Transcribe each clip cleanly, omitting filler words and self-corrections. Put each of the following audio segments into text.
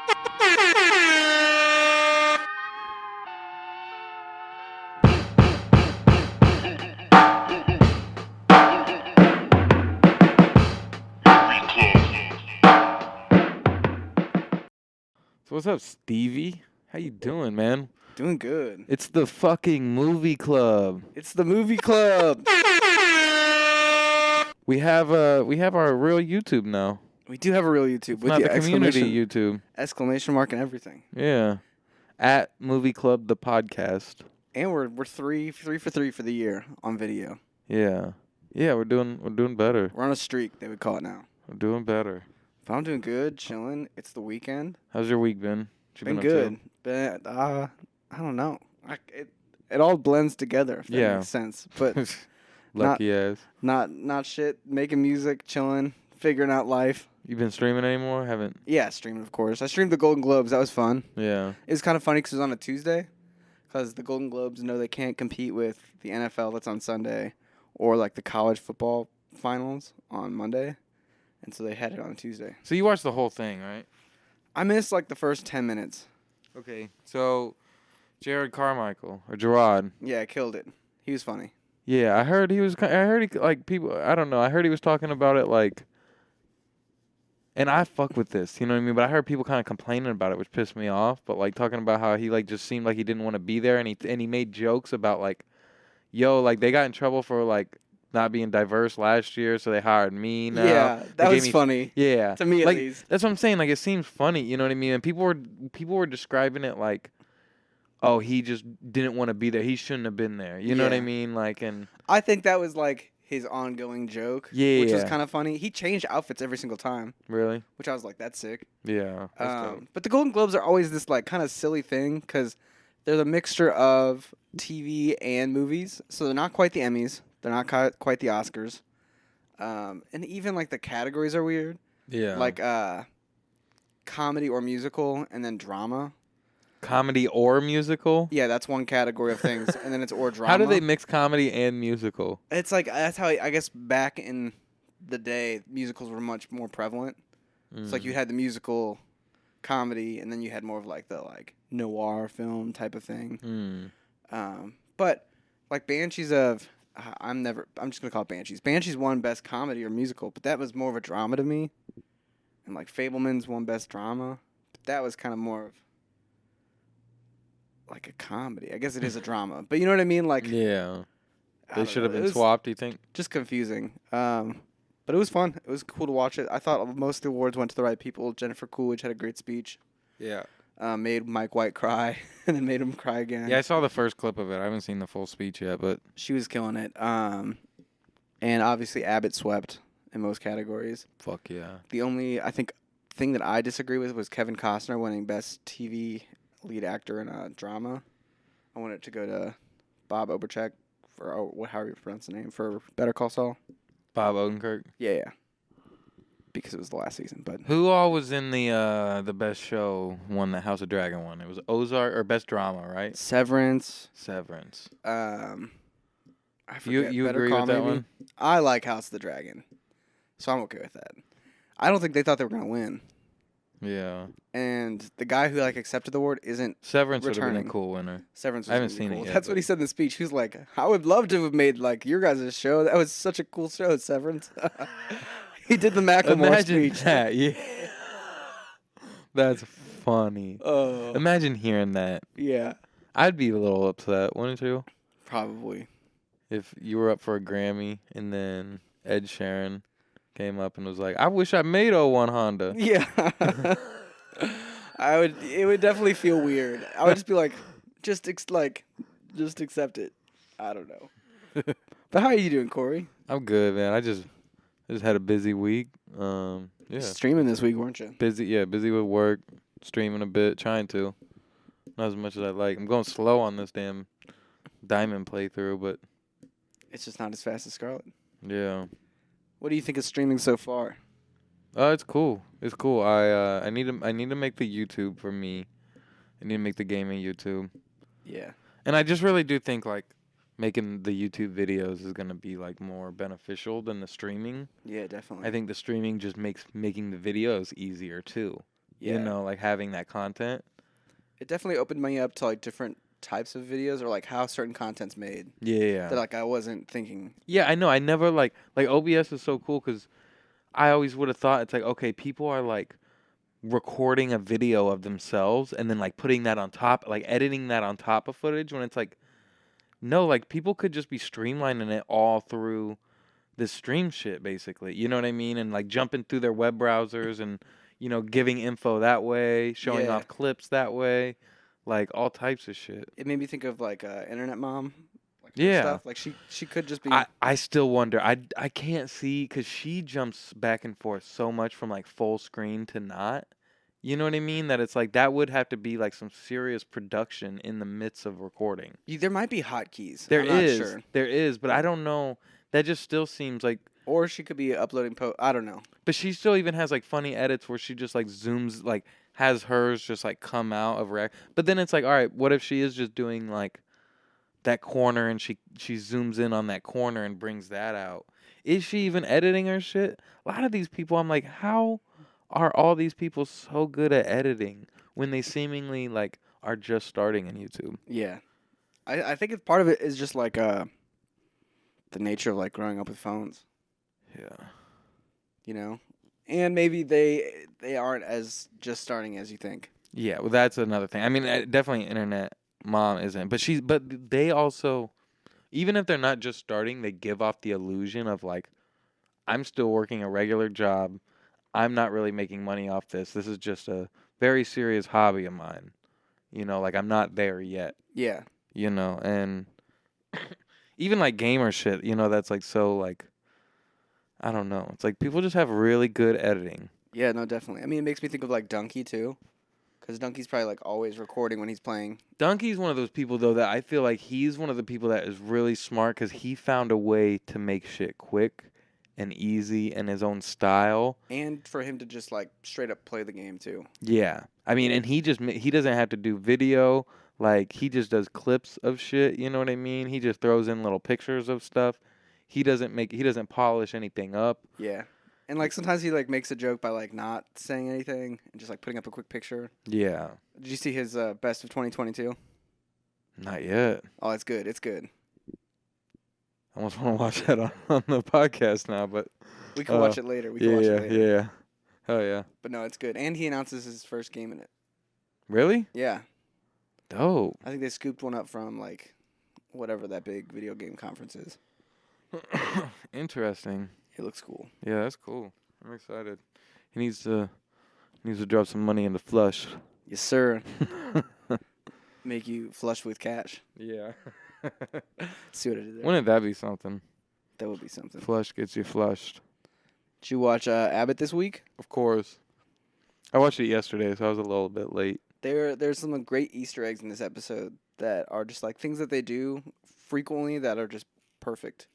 So what's up, Stevie? How you doing, man? Doing good. It's the fucking movie club. It's the movie club. We have our real YouTube now. We do have a real YouTube It's with not the the community exclamation, YouTube. exclamation mark and everything. Yeah. At Movie Club the podcast. And we're three for three for the year on video. Yeah. Yeah, we're doing better. We're on a streak, they would call it now. We're doing better. But I'm doing good, chilling. It's the weekend. How's your week been? What you Been up good. to? But I don't know. It all blends together, if that makes sense. But Lucky ass. not shit. Making music, chilling, figuring out life. You been streaming anymore? Haven't? Yeah, streaming, of course. I streamed the Golden Globes. That was fun. Yeah. It was kind of funny because it was on a Tuesday. Because the Golden Globes know they can't compete with the NFL that's on Sunday or like the college football finals on Monday. And so they had it on Tuesday. So you watched the whole thing, right? I missed like the first 10 minutes. Okay. So Gerard. Yeah, I killed it. He was funny. Yeah, I heard he like people, I don't know. I heard he was talking about it like, and I fuck with this, you know what I mean? But I heard people kind of complaining about it, which pissed me off. But like talking about how he like just seemed like he didn't want to be there, and he made jokes about like, yo, like they got in trouble for like not being diverse last year, so they hired me now. Yeah, that was funny. Yeah, to me at like, least. That's what I'm saying. Like it seems funny, you know what I mean? And people were describing it like, oh, he just didn't want to be there. He shouldn't have been there. You know what I mean? Like, and I think that was like his ongoing joke. Yeah, which was kind of funny. He changed outfits every single time. Really? Which I was like, that's sick. Yeah. But the Golden Globes are always this like kind of silly thing because they're the mixture of TV and movies. So they're not quite the Emmys. They're not quite the Oscars. And even like the categories are weird. Yeah. Like comedy or musical and then drama. Comedy or musical? Yeah, that's one category of things. And then it's or drama. How do they mix comedy and musical? It's like, that's how, I guess back in the day, musicals were much more prevalent. It's like you had the musical comedy, and then you had more of like the like noir film type of thing. But like Banshees of, I'm just going to call it Banshees. Banshees won Best Comedy or Musical, but that was more of a drama to me. And like Fableman's won Best Drama. But that was kind of more of like a comedy. I guess it is a drama. But you know what I mean? Like, yeah. They should have been swapped, do you think? Just confusing. But it was fun. It was cool to watch it. I thought most of the awards went to the right people. Jennifer Coolidge had a great speech. Yeah. Made Mike White cry and then made him cry again. Yeah, I saw the first clip of it. I haven't seen the full speech yet, but she was killing it. And obviously Abbott swept in most categories. Fuck yeah. The only, I think, thing that I disagree with was Kevin Costner winning Best TV Lead Actor in a Drama. I wanted it to go to Bob Obercheck for however you pronounce the name for Better Call Saul. Bob Odenkirk. Yeah. Because it was the last season, but who all was in the best show won the House of Dragon one? It was Ozark or Best Drama, right? Severance. I forget. You Better agree Call with that maybe? one? I like House of the Dragon, so I'm okay with that. I don't think they thought they were gonna win. Yeah. And the guy who like accepted the award isn't Severance would returning. have been a cool winner. Severance. I haven't seen it yet. That's what he said in the speech. He was like, "I would love to have made like your guys' show. That was such a cool show, Severance." He did the Macklemore speech. That, yeah. That's funny. Oh. Imagine hearing that. Yeah. I'd be a little upset, wouldn't you? Probably. If you were up for a Grammy and then Ed Sheeran came up and was like, "I wish I made 01 Honda." Yeah. It would definitely feel weird. I would just be like, just accept it. I don't know. But how are you doing, Corey? I'm good, man. I just had a busy week. Yeah. Streaming this week, weren't you? Busy with work, streaming a bit, trying to. Not as much as I'd like. I'm going slow on this damn Diamond playthrough, but it's just not as fast as Scarlet. Yeah. What do you think of streaming so far? It's cool. It's cool. I need to make the YouTube for me. I need to make the gaming YouTube. Yeah. And I just really do think like making the YouTube videos is gonna be like more beneficial than the streaming. Yeah, definitely. I think the streaming just makes making the videos easier too. You know, like having that content. It definitely opened me up to like different types of videos or like how certain content's made Yeah. that like I wasn't thinking. Yeah, I know. I never like OBS is so cool because I always would have thought it's like, okay, people are like recording a video of themselves and then like putting that on top, like editing that on top of footage when it's like, no, like people could just be streamlining it all through this stream shit basically. You know what I mean? And like jumping through their web browsers and, you know, giving info that way, showing Yeah. off clips that way, like all types of shit. It made me think of like Internet Mom, like her Yeah. stuff. Like she could just be. I still wonder. I can't see because she jumps back and forth so much from like full screen to not. You know what I mean? That it's like that would have to be like some serious production in the midst of recording. There might be hotkeys. There I'm not is, sure. there is, but I don't know. That just still seems like. Or she could be uploading I don't know. But she still even has like funny edits where she just like zooms like has hers just like come out of rec. But then it's like, all right, what if she is just doing like that corner and she zooms in on that corner and brings that out? Is she even editing her shit? A lot of these people, I'm like, how are all these people so good at editing when they seemingly like are just starting in YouTube? Yeah, I think it's part of it is just like the nature of like growing up with phones. Yeah. You know, and maybe they aren't as just starting as you think. Yeah, well, that's another thing. I mean, definitely Internet Mom isn't, but they also, even if they're not just starting, they give off the illusion of like, I'm still working a regular job. I'm not really making money off this. This is just a very serious hobby of mine. You know, like I'm not there yet. Yeah. You know, and even like gamer shit, you know, that's like so like, I don't know. It's like people just have really good editing. Yeah, no, definitely. I mean, it makes me think of like Donkey too, because Donkey's probably like always recording when he's playing. Donkey's one of those people though that I feel like he's one of the people that is really smart because he found a way to make shit quick and easy in his own style. And for him to just like straight up play the game too. Yeah, I mean, and he doesn't have to do video. Like he just does clips of shit. You know what I mean? He just throws in little pictures of stuff. He doesn't polish anything up. Yeah. And like sometimes he like makes a joke by like not saying anything and just like putting up a quick picture. Yeah. Did you see his best of 2022? Not yet. Oh, it's good. It's good. I almost want to watch that on the podcast now, but We can watch it later. We can watch it later. Yeah. Oh yeah. But no, it's good. And he announces his first game in it. Really? Yeah. Dope. I think they scooped one up from like whatever that big video game conference is. Interesting. It looks cool. Yeah, that's cool. I'm excited. He needs to drop some money in the flush. Yes, sir. Make you flush with cash. Yeah. See what I did there? Wouldn't that be something? That would be something. Flush gets you flushed. Did you watch Abbott this week? Of course. I watched it yesterday, so I was a little bit late. There's some great Easter eggs in this episode that are just like things that they do frequently that are just perfect.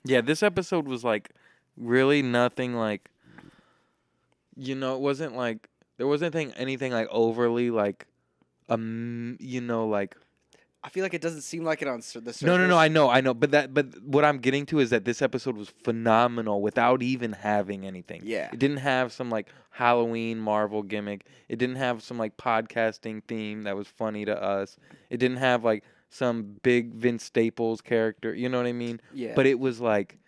Yeah, this episode was like really nothing like, you know, it wasn't like there wasn't anything like overly like you know, like I feel like it doesn't seem like it on the surface. no, I know, but what I'm getting to is that this episode was phenomenal without even having anything. Yeah. It didn't have some like Halloween Marvel gimmick. It didn't have some like podcasting theme that was funny to us. It didn't have like some big Vince Staples character, you know what I mean? Yeah. But it was like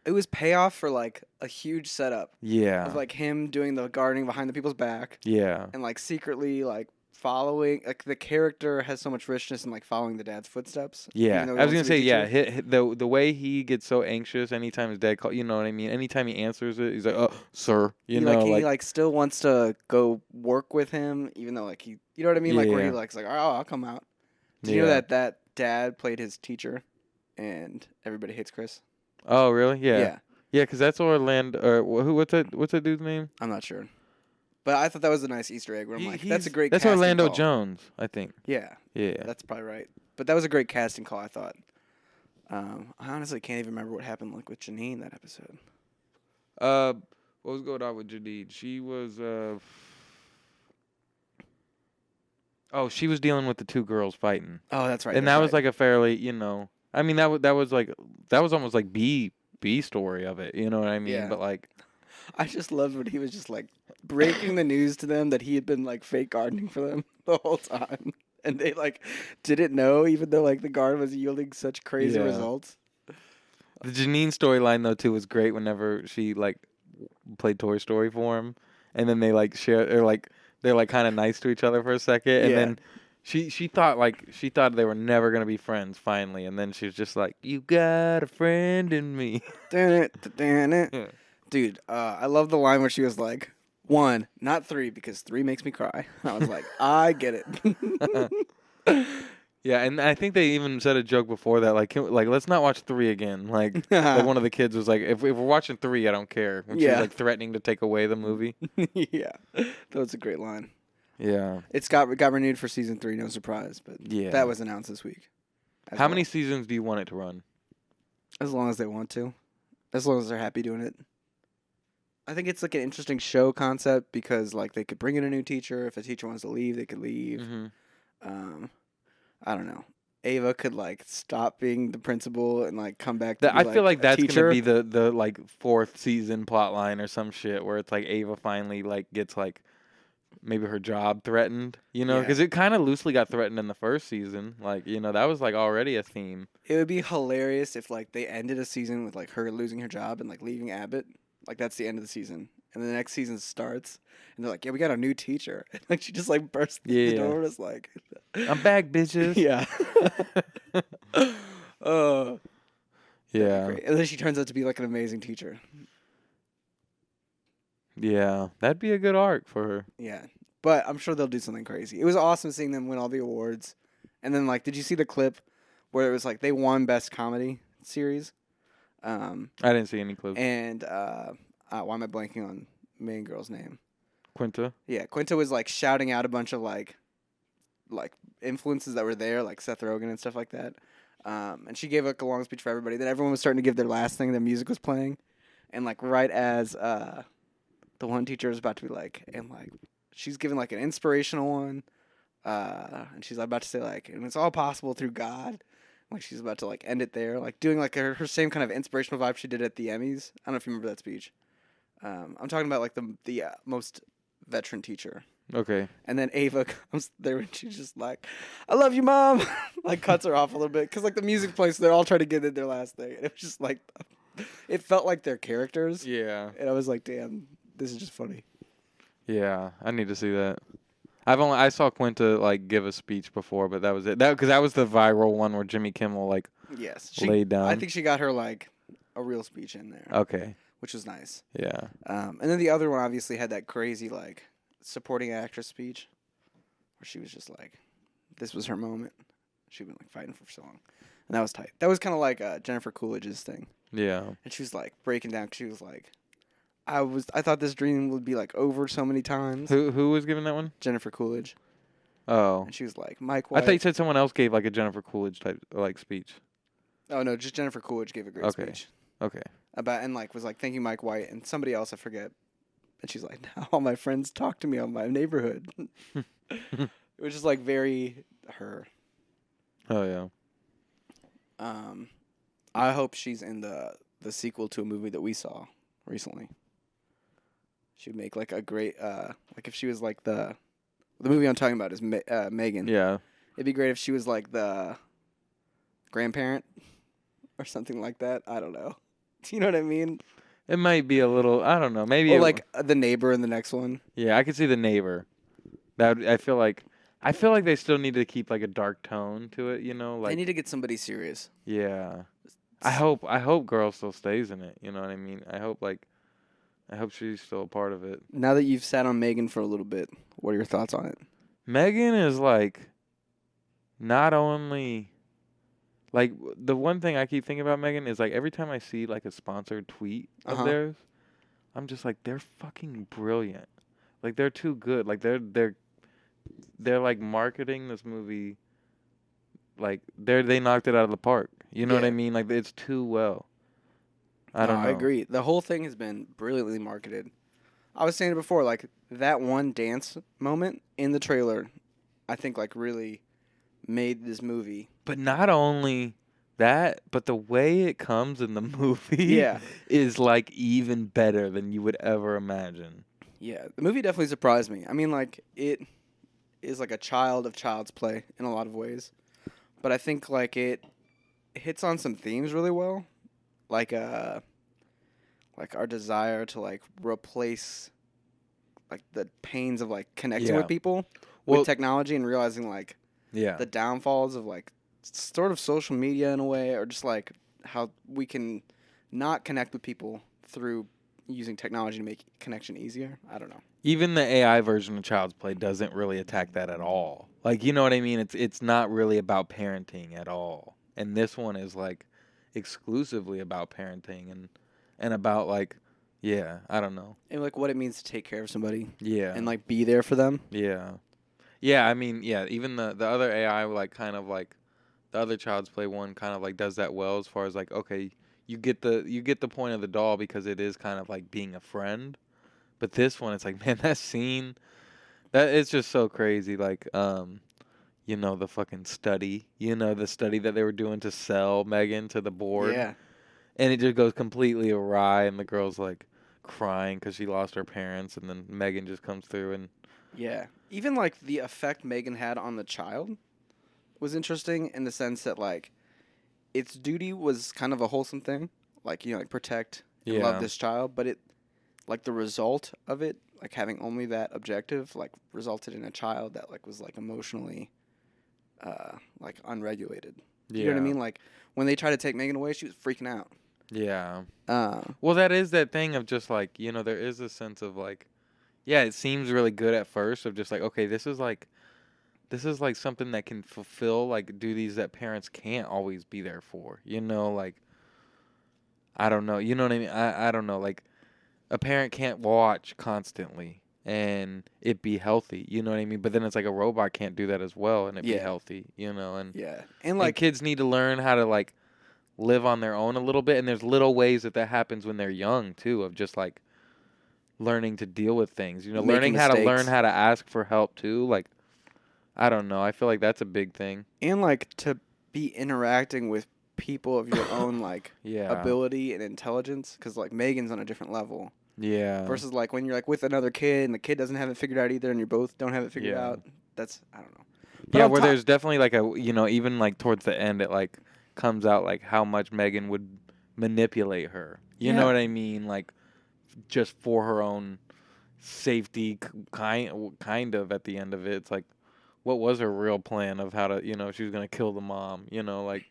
it was payoff for like a huge setup. Yeah. Of like him doing the gardening behind the people's back. Yeah. And like secretly like following, like the character has so much richness in like following the dad's footsteps. Yeah, I was gonna say the way he gets so anxious anytime his dad calls, you know what I mean. Anytime he answers it, he's like, "Oh, sir," you know, he like still wants to go work with him, even though like he, you know what I mean, like where he like, oh, I'll come out. Did you know that dad played his teacher, and everybody hates Chris? Oh, really? Yeah, because that's Orlando. Or what's that dude's name? I'm not sure. But I thought that was a nice Easter egg where I'm like, that's a great That's casting Orlando call. Jones, I think. Yeah. Yeah. That's probably right. But that was a great casting call, I thought. I honestly can't even remember what happened like with Janine that episode. What was going on with Janine? She was she was dealing with the two girls fighting. Oh, that's right. And that was like a fairly, you know, I mean that was almost like B story of it, you know what I mean? Yeah. But like I just loved when he was just like breaking the news to them that he had been like fake gardening for them the whole time, and they like didn't know, even though like the garden was yielding such crazy Yeah. results. The Janine storyline though too was great. Whenever she like played Toy Story for him, and then they like share or like they're like kind of nice to each other for a second, and Yeah. then she thought they were never gonna be friends finally, and then she was just like, "You got a friend in me." Yeah. Dude, I love the line where she was like, 1, not 3, because 3 makes me cry. I was like, I get it. Yeah, and I think they even said a joke before that, like, let's not watch 3 again. Like one of the kids was like, if we're watching 3, I don't care. When she was Yeah. like threatening to take away the movie. Yeah, that was a great line. Yeah. It's got renewed for season 3, no surprise, but Yeah. that was announced this week. How many seasons do you want it to run? As long as they want to, as long as they're happy doing it. I think it's like an interesting show concept because like they could bring in a new teacher. If a teacher wants to leave, they could leave. Mm-hmm. I don't know. Ava could like stop being the principal and like come back. I feel like that's teacher. gonna be the like 4th season plot line or some shit where it's like Ava finally like gets like maybe her job threatened, you know, because it kind of loosely got threatened in the 1st season. Like, you know, that was like already a theme. It would be hilarious if like they ended a season with like her losing her job and like leaving Abbott. Like that's the end of the season, and the next season starts, and they're like, "Yeah, we got a new teacher." And, like she just like bursts through the door and is like, "I'm back, bitches." Yeah. Yeah. And then she turns out to be like an amazing teacher. Yeah, that'd be a good arc for her. Yeah, but I'm sure they'll do something crazy. It was awesome seeing them win all the awards, and then like, did you see the clip where it was like they won Best Comedy Series? I didn't see any clips. And why am I blanking on main girl's name? Quinta. Yeah, Quinta was like shouting out a bunch of like influences that were there, like Seth Rogen and stuff like that. And she gave like a long speech for everybody. Then everyone was starting to give their last thing. The music was playing, and like right as the one teacher was about to be like, and like she's giving like an inspirational one, and she's about to say like, and it's all possible through God. Like she's about to like end it there, like doing like her same kind of inspirational vibe she did at the Emmys. I don't know if you remember that speech. I'm talking about like the most veteran teacher. Okay. And then Ava comes there and she's just like, "I love you, Mom." Like cuts her off a little bit because like the music plays, so they're all trying to get in their last thing. And it was just like, it felt like their characters. Yeah. And I was like, damn, this is just funny. Yeah, I need to see that. I saw Quinta like give a speech before, but that was it. Because that was the viral one where Jimmy Kimmel like laid down. I think she got her like a real speech in there. Okay. Which was nice. Yeah. And then the other one obviously had that crazy like supporting actress speech where she was just like, this was her moment. She'd been like fighting for so long, and that was tight. That was kind of like Jennifer Coolidge's thing. Yeah. And she was like breaking down. 'Cause she was like, I thought this dream would be like over so many times. Who was giving that one? Jennifer Coolidge. Oh. And she was like, Mike White. I thought you said someone else gave like a Jennifer Coolidge type like speech. Oh no, just Jennifer Coolidge gave a great speech. Okay. About and like was like thanking Mike White and somebody else I forget. And she's like, now all my friends talk to me on my neighborhood. It was just like very her. Oh yeah. I hope she's in the sequel to a movie that we saw recently. She'd make like a great like if she was like the movie I'm talking about is Megan. Yeah. It'd be great if she was like the grandparent or something like that. I don't know. Do you know what I mean? It might be a little. I don't know. Maybe. Or like the neighbor in the next one. Yeah, I could see the neighbor. I feel like they still need to keep like a dark tone to it. You know, like they need to get somebody serious. Yeah. I hope Girl still stays in it. You know what I mean? I hope she's still a part of it. Now that you've sat on Megan for a little bit, what are your thoughts on it? Megan is like not only like the one thing I keep thinking about Megan is like every time I see like a sponsored tweet of theirs, I'm just like they're fucking brilliant. Like they're too good. Like they're like marketing this movie like they knocked it out of the park. You know what I mean? Like it's too well. I don't know. I agree. The whole thing has been brilliantly marketed. I was saying it before, like that one dance moment in the trailer, I think like really made this movie. But not only that, but the way it comes in the movie Yeah. is like even better than you would ever imagine. Yeah. The movie definitely surprised me. I mean, like, it is like a child of child's play in a lot of ways. But I think like it hits on some themes really well. Like our desire to like replace like the pains of like connecting Yeah. with people with Well, technology and realizing like yeah. the downfalls of like sort of social media in a way, or just like how we can not connect with people through using technology to make connection easier. I don't know. Even the AI version of Child's Play doesn't really attack that at all. Like, you know what I mean? It's not really about parenting at all. And this one is like exclusively about parenting and about like, yeah, I don't know. And like what it means to take care of somebody Yeah. and like be there for them. Yeah. Yeah, I mean, yeah, even the other AI like kind of like the other Child's Play one kind of like does that well as far as like, okay, you get the point of the doll because it is kind of like being a friend. But this one, it's like, man, that scene, that it's just so crazy. Like, the fucking study, the study that they were doing to sell Megan to the board, Yeah. and it just goes completely awry, and the girl's like crying because she lost her parents, and then Megan just comes through, and Yeah. Even like the effect Megan had on the child was interesting in the sense that like its duty was kind of a wholesome thing, like like protect and love yeah, this child, but it like the result of it, like having only that objective, like resulted in a child that like was like emotionally like unregulated. You know what I yeah, mean? Like when they tried to take Megan away, she was freaking out. yeah. Uh, Well, that is that thing of just like, there is a sense of like, yeah, it seems really good at first of just like, okay, this is like something that can fulfill like duties that parents can't always be there for. Like I don't know. You know what I mean? I don't know. Like a parent can't watch constantly and it be healthy. You know what I mean? But then it's like a robot can't do that as well and it be yeah, healthy. And yeah, and and like kids need to learn how to like live on their own a little bit. And there's little ways that happens when they're young too, of just like learning to deal with things. making Learning how to learn mistakes, how to ask for help too. Like I don't know. I feel like that's a big thing. and like to be interacting with people of your own like Yeah. ability and intelligence, because like Megan's on a different level. Yeah. Versus like when you're like with another kid and the kid doesn't have it figured out either, and you both don't have it figured Yeah. out. That's I don't know. But Yeah, on where top, there's definitely like even like towards the end, it like comes out like how much Megan would manipulate her. You know yeah, what I mean? Like just for her own safety, kind of at the end of it. It's like, what was her real plan of how to, she was gonna kill the mom. Like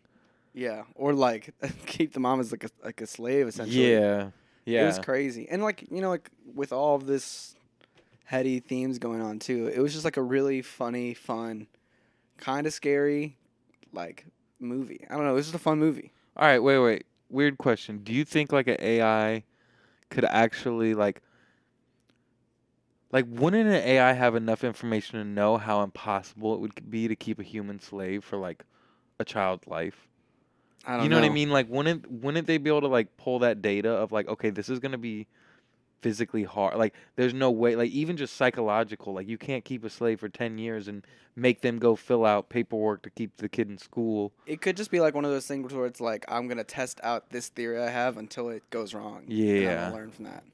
yeah, or like keep the mom as like a slave essentially. yeah, It was yeah, crazy, and like like with all of this heady themes going on too, it was just like a really funny, fun, kind of scary, like movie. I don't know. It was just a fun movie. All right, wait. Weird question. Do you think like an AI could actually like wouldn't an AI have enough information to know how impossible it would be to keep a human slave for like a child's life? I You don't know what I know. mean? Like wouldn't they be able to like pull that data of like, okay, this is gonna be physically hard. Like there's no way, like even just psychological, like you can't keep a slave for 10 years and make them go fill out paperwork to keep the kid in school. It could just be like one of those things where it's like I'm gonna test out this theory I have until it goes wrong, and I'm gonna Yeah, learn from that.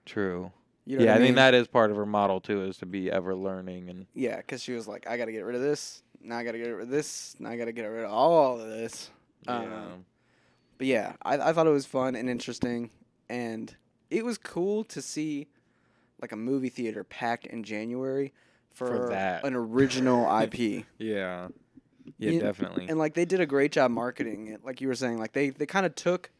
true. You know Yeah, what I I mean mean? that is part of her model too, is to be ever learning and Yeah, because she was like, I gotta get rid of this. Now I gotta get rid of this. Now I gotta get rid of all of this. yeah. But yeah, I thought it was fun and interesting, and it was cool to see like a movie theater packed in January For for that. an original IP. Yeah. Yeah, You- definitely. And like they did a great job marketing it. Like you were saying, like they kind of took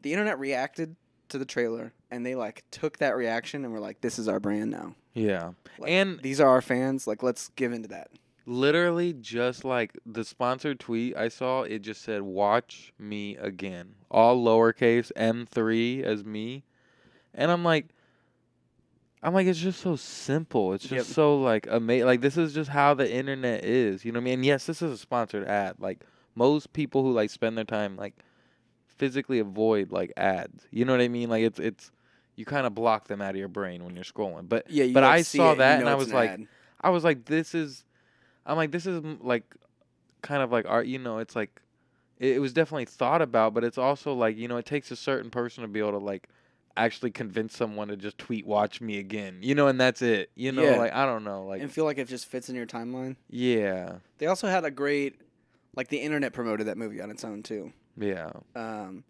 the internet reacted to the trailer, and they like took that reaction and were like, "This is our brand now. Yeah. Like And these are our fans. Like let's give into that." literally just like the sponsored tweet I saw, it just said watch me again. All lowercase M3 as me. And I'm like it's just so simple. It's Yep. just so like amazing. Like this is just how the internet is. You know what I mean? And yes, this is a sponsored ad. Like most people who like spend their time like physically avoid like ads. You know what I mean? Like it's you kind of block them out of your brain when you're scrolling. But Yeah, you but like I see saw it and you that and know I it's was an like ad. this is like kind of like art, it's it was definitely thought about, but it's also like, you know, it takes a certain person to be able to like actually convince someone to just tweet watch me again. You know, and that's it. You know, Yeah, like I don't know, like and feel like it just fits in your timeline. yeah. They also had a great, like the internet promoted that movie on its own too. Yeah. Um,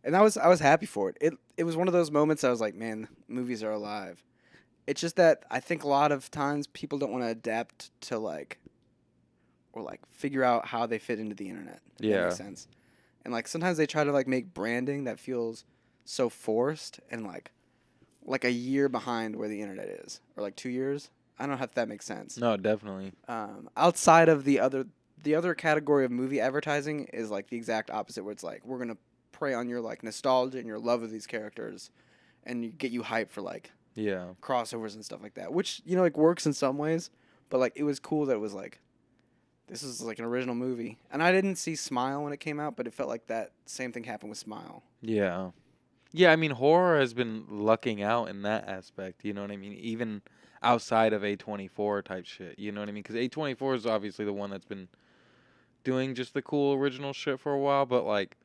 and I was happy for it. It was one of those moments I was like, man, movies are alive. It's just that I think a lot of times people don't want to adapt to like or like figure out how they fit into the internet. If that Yeah. makes sense. And like sometimes they try to like make branding that feels so forced and like a year behind where the internet is, or like 2 years. I don't know if that makes sense. No, definitely. Outside of the other category of movie advertising is like the exact opposite, where it's like we're gonna prey on your like nostalgia and your love of these characters, and get you hyped for like Yeah. crossovers and stuff like that, which like works in some ways, but like it was cool that it was like this is like an original movie, and I didn't see Smile when it came out, but it felt like that same thing happened with Smile. Yeah. Yeah, I mean horror has been lucking out in that aspect, you know what I mean? Even outside of A24 type shit, you know what I mean? Cuz A24 is obviously the one that's been doing just the cool original shit for a while, but like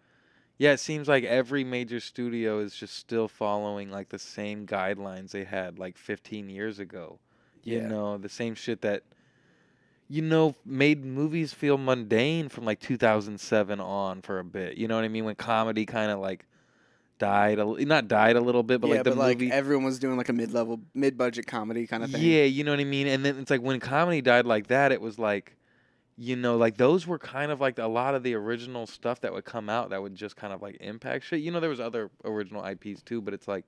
yeah, it seems like every major studio is just still following like the same guidelines they had like 15 years ago. You Yeah, know, the same shit that you know made movies feel mundane from like 2007 on for a bit. You know what I mean? When comedy kind of like not died a little bit, but yeah, like the but like movie everyone was doing like a mid-budget comedy kind of thing. yeah, you know what I mean? And then it's like when comedy died like that, it was like you know, like those were kind of like a lot of the original stuff that would come out that would just kind of like impact shit. You know, there was other original IPs too, but it's like,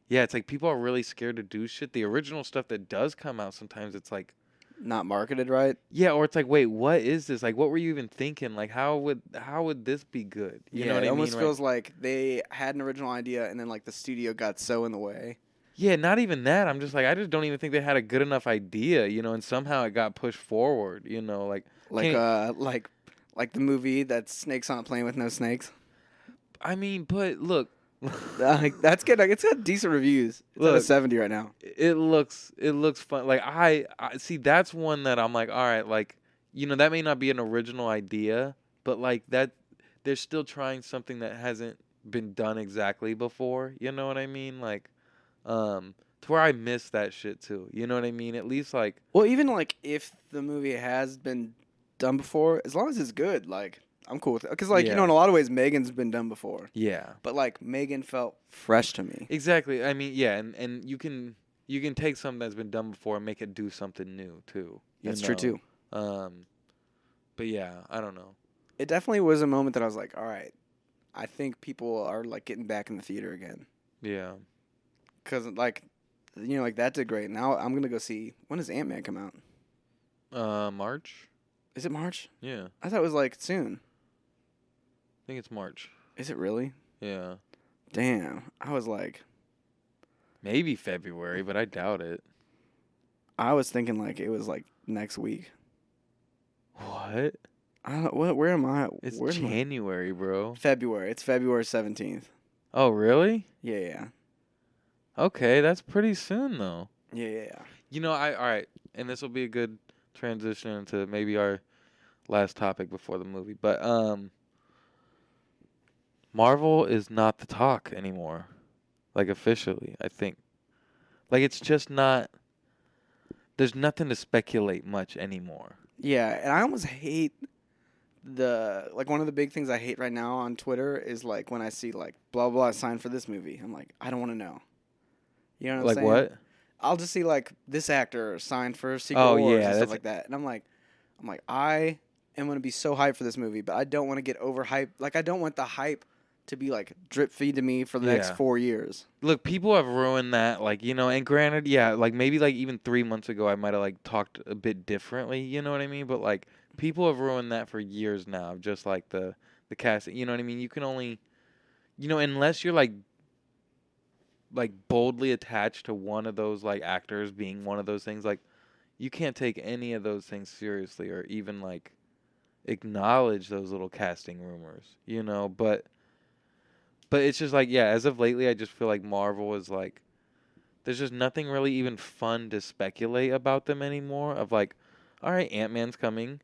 yeah, it's like people are really scared to do shit. The original stuff that does come out, sometimes it's like, Not marketed right. yeah, or it's like, wait, what is this? Like, what were you even thinking? Like, how would this be good? You know Yeah, what it I mean, almost right? feels like they had an original idea and then like the studio got so in the way. Yeah, not even that. I'm just like, I just don't even think they had a good enough idea, you know, and somehow it got pushed forward, you know, like, Like can't. like the movie that Snakes on a Plane with No Snakes. I mean, but look. Like that's good. Like, it's got decent reviews. It's at a Look, 70 right now. it looks fun. Like I see that's one that I'm like, all right, like you know that may not be an original idea, but like that they're still trying something that hasn't been done exactly before. You know what I mean? Like, to where I miss that shit too. You know what I mean? At least like Well, even like if the movie has been done before, as long as it's good, like I'm cool with it. Because like in yeah, a lot of ways, Megan's been done before, yeah, but like Megan felt fresh to me. exactly. I mean, yeah, and you can take something that's been done before and make it do something new too. You That's true know. too. But yeah, I don't know. It definitely was a moment that I was like, all right, I think people are like getting back in the theater again. Yeah. Because like, like that did great. Now I'm gonna go see. When does Ant-Man come out? March? Is it March? Yeah. I thought it was like soon. I think it's March. Is it really? Yeah. Damn. I was like, Maybe February, but I doubt it. I was thinking like it was like next week. What? I don't. What? Where am I? It's Where's my January, bro. February? It's February 17th. Oh, really? Yeah, yeah, Okay, that's pretty soon though. yeah, yeah, yeah. You know, all right, and this will be a good transition into maybe our last topic before the movie. But Marvel is not the talk anymore. Like officially, I think. Like it's just not there's nothing to speculate much anymore. Yeah, and I almost hate one of the big things I hate right now on Twitter is like when I see like blah blah signed for this movie. I'm like, I don't want to know. You know what I'm Like saying? what? I'll just see like this actor signed for Secret Oh Wars yeah, and stuff that's like that, and I'm like, I am gonna be so hyped for this movie, but I don't want to get overhyped. Like I don't want the hype to be like drip feed to me for the next yeah. 4 years. Look, people have ruined that, like, you know, and granted, yeah, like maybe like even 3 months ago I might have like talked a bit differently, you know what I mean? But like people have ruined that for years now, just like the casting, you know what I mean? You can only you know, unless you're like boldly attached to one of those like actors being one of those things, like you can't take any of those things seriously or even like acknowledge those little casting rumors, you know, but it's just like, yeah, as of lately, I just feel like Marvel is like, there's just nothing really even fun to speculate about them anymore. Of like, all right, Ant Man's coming.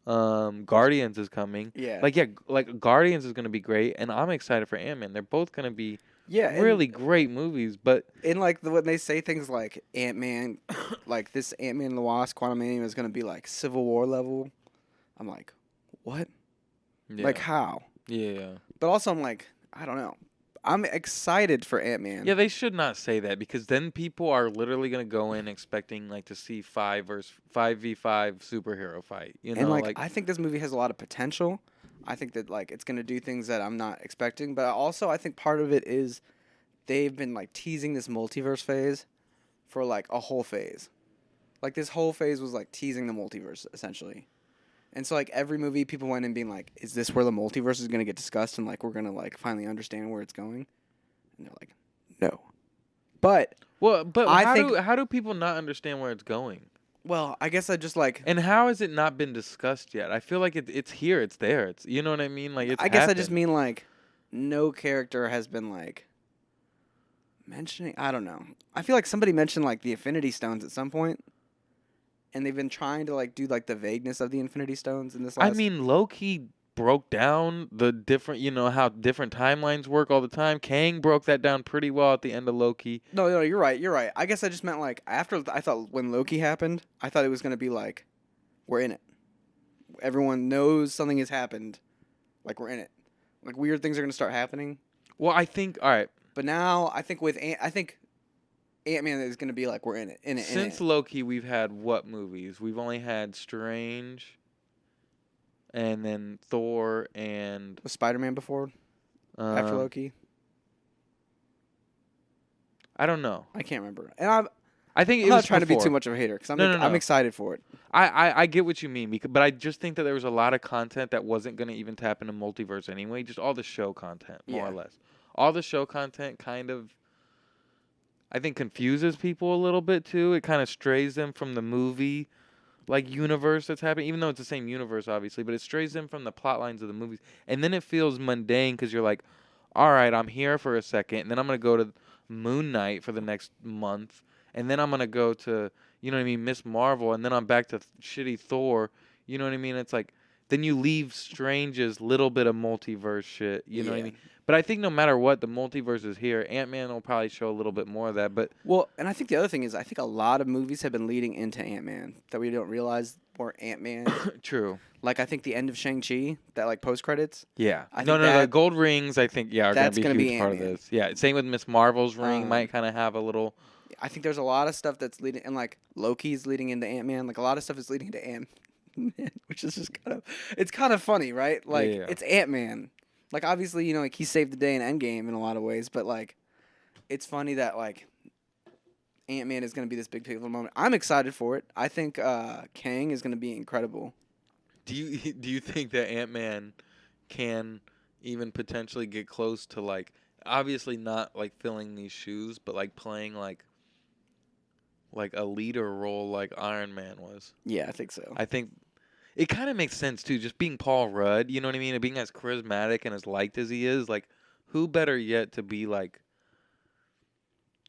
Guardians is coming. Yeah. Like, yeah, like Guardians is gonna be great, and I'm excited for Ant-Man. They're both gonna be Yeah, really great movies, but and like when they say things like Ant-Man, like this Ant-Man and the Wasp, Quantumania is gonna be like Civil War level. I'm like, what? yeah, Like how? yeah. But also I'm like, I don't know. I'm excited for Ant-Man. Yeah, they should not say that because then people are literally gonna go in expecting like to see 5v5 superhero fight. You And know, like like I think this movie has a lot of potential. I think that like it's gonna do things that I'm not expecting. But also I think part of it is they've been like teasing this multiverse phase for like a whole phase. Like this whole phase was like teasing the multiverse essentially. And so like every movie people went in being like, is this where the multiverse is gonna get discussed and like we're gonna like finally understand where it's going? And they're like, no. But well, but I think how do people not understand where it's going? well, I guess I just like And how has it not been discussed yet? I feel like it's here, it's there. It's you know what I mean? Like it's I guess I just happened. mean like no character has been like mentioning I don't know. I feel like somebody mentioned like the Infinity Stones at some point, and they've been trying to like do like the vagueness of the Infinity Stones in this I last. mean, Loki broke down the different, you know, how different timelines work all the time. Kang broke that down pretty well at the end of Loki. No, no, you're right. You're right. I guess I just meant like after I thought when Loki happened, I thought it was gonna be like we're in it. Everyone knows something has happened. Like we're in it. Like weird things are gonna start happening. Well, I think all right. But now I think I think Ant-Man is gonna be like we're in it. In it. Since Loki, we've had what movies? We've only had Strange, and then Thor, and Was Spider-Man before after um, Loki? I don't know. I can't remember. And I think I'm it not was trying to be before. too much of a hater because No, no, I'm no. excited for it. I get what you mean, but I just think that there was a lot of content that wasn't going to even tap into multiverse anyway. Just all the show content, more or Yeah. less. All the show content kind of, I think, confuses people a little bit too. It kind of strays them from the movie like universe that's happening, even though it's the same universe, obviously. But it strays them from the plot lines of the movies, and then it feels mundane because you're like, all right, I'm here for a second, and then I'm gonna go to Moon Knight for the next month, and then I'm gonna go to, you know what I mean, Miss Marvel, and then I'm back to shitty Thor. You know what I mean? It's like then you leave Strange's little bit of multiverse shit. You know what I Yeah. mean? But I think no matter what, the multiverse is here. Ant-Man will probably show a little bit more of that, but Well, and I think the other thing is I think a lot of movies have been leading into Ant-Man that we don't realize were Ant-Man. true. Like I think the end of Shang-Chi, that like post credits. Yeah. I No, think no, the that gold rings, I think, yeah, are going that's to be a gonna be huge part of Ant-Man. this. Yeah. Same with Miss Marvel's ring, might Um, kind of have a little. I think there's a lot of stuff that's leading, and like Loki's leading into Ant-Man. Like a lot of stuff is leading into Ant-Man, which is just it's kind of funny, right? Like Yeah. it's Ant-Man. Like obviously, you know, like he saved the day in Endgame in a lot of ways, but like it's funny that like Ant-Man is going to be this big pivotal moment. I'm excited for it. I think Kang is going to be incredible. Do you do you think that Ant-Man can even potentially get close to like obviously not like filling these shoes, but like playing like a leader role like Iron Man was? Yeah, I think so. I think it kind of makes sense too, just being Paul Rudd, you know what I mean? And being as charismatic and as liked as he is, like who better yet to be like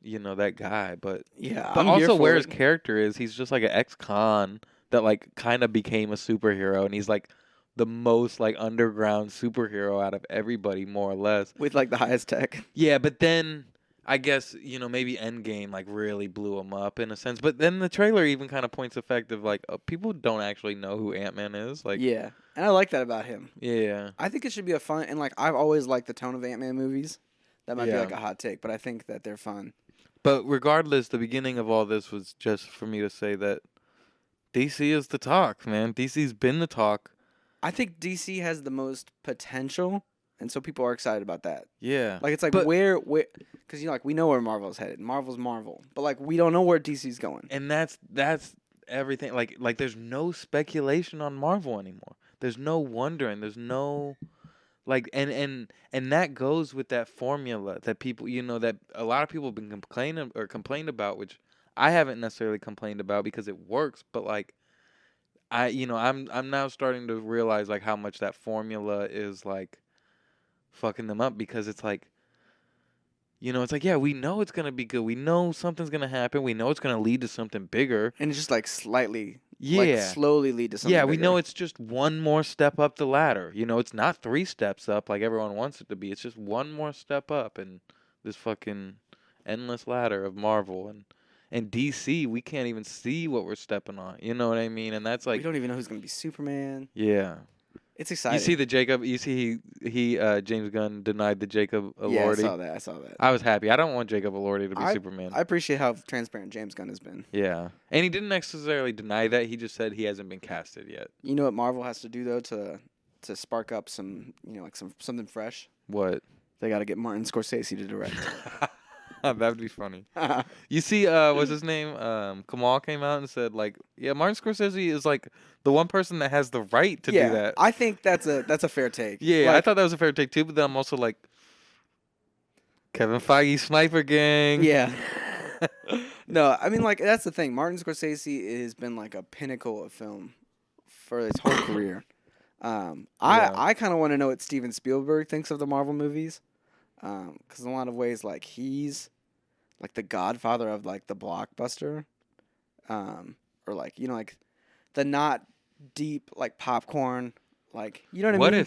you know that guy, but Yeah, but I'm here also for where it. his character is, he's just like an ex-con that like kind of became a superhero, and he's like the most like underground superhero out of everybody, more or less. With like the highest tech. Yeah, but then I guess you know maybe Endgame like really blew him up in a sense. But then the trailer even kind of points the fact of like people don't actually know who Ant-Man is. Like, Yeah, and I like that about him. yeah, I think it should be a fun and like I've always liked the tone of Ant-Man movies. That might be yeah. like a hot take, but I think that they're fun. But regardless, the beginning of all this was just for me to say that DC is the talk, man. DC's been the talk. I think DC has the most potential, and so people are excited about that. Yeah. Like it's like But- where because you know like we know where Marvel's headed. Marvel's Marvel, but like we don't know where DC's going. And that's everything. Like there's no speculation on Marvel anymore. There's no wondering. There's no like and that goes with that formula that people you know that a lot of people have been complaining or complained about, which I haven't necessarily complained about because it works, but like I'm now starting to realize like how much that formula is like fucking them up because it's like you know, it's like, yeah, we know it's going to be good. We know something's going to happen. We know it's going to lead to something bigger. And it's just like slightly like Yeah. slowly lead to something Yeah, we bigger. know it's just one more step up the ladder. You know, it's not 3 steps up like everyone wants it to be. It's just one more step up in this fucking endless ladder of Marvel and DC. We can't even see what we're stepping on. You know what I mean? And that's We like, don't even know who's gonna be Superman. yeah. It's You see exciting. the Jacob? You see he James Gunn denied the Jacob Yeah, I Elordi. saw that. I saw that. I was happy. I don't want Jacob Elordi to be Superman. I appreciate how transparent James Gunn has been. Yeah, and he didn't necessarily deny that. He just said he hasn't been casted yet. You know what Marvel has to do though to spark up some like something fresh. What? They got to get Martin Scorsese to direct. That would be funny. You see, what's his name? Kamal came out and said, like, yeah, Martin Scorsese is like the one person that has the right to do that. I think that's a fair take. Yeah, I Like, thought that was a fair take too, but then I'm also like, Kevin Feige, Sniper Gang. yeah. No, I mean like that's the thing. Martin Scorsese has been like a pinnacle of film for his whole career. Yeah. I kind of want to know what Steven Spielberg thinks of the Marvel movies, because in a lot of ways, like he's like the godfather of like the blockbuster, or like like the not deep like popcorn, like you know what I What mean?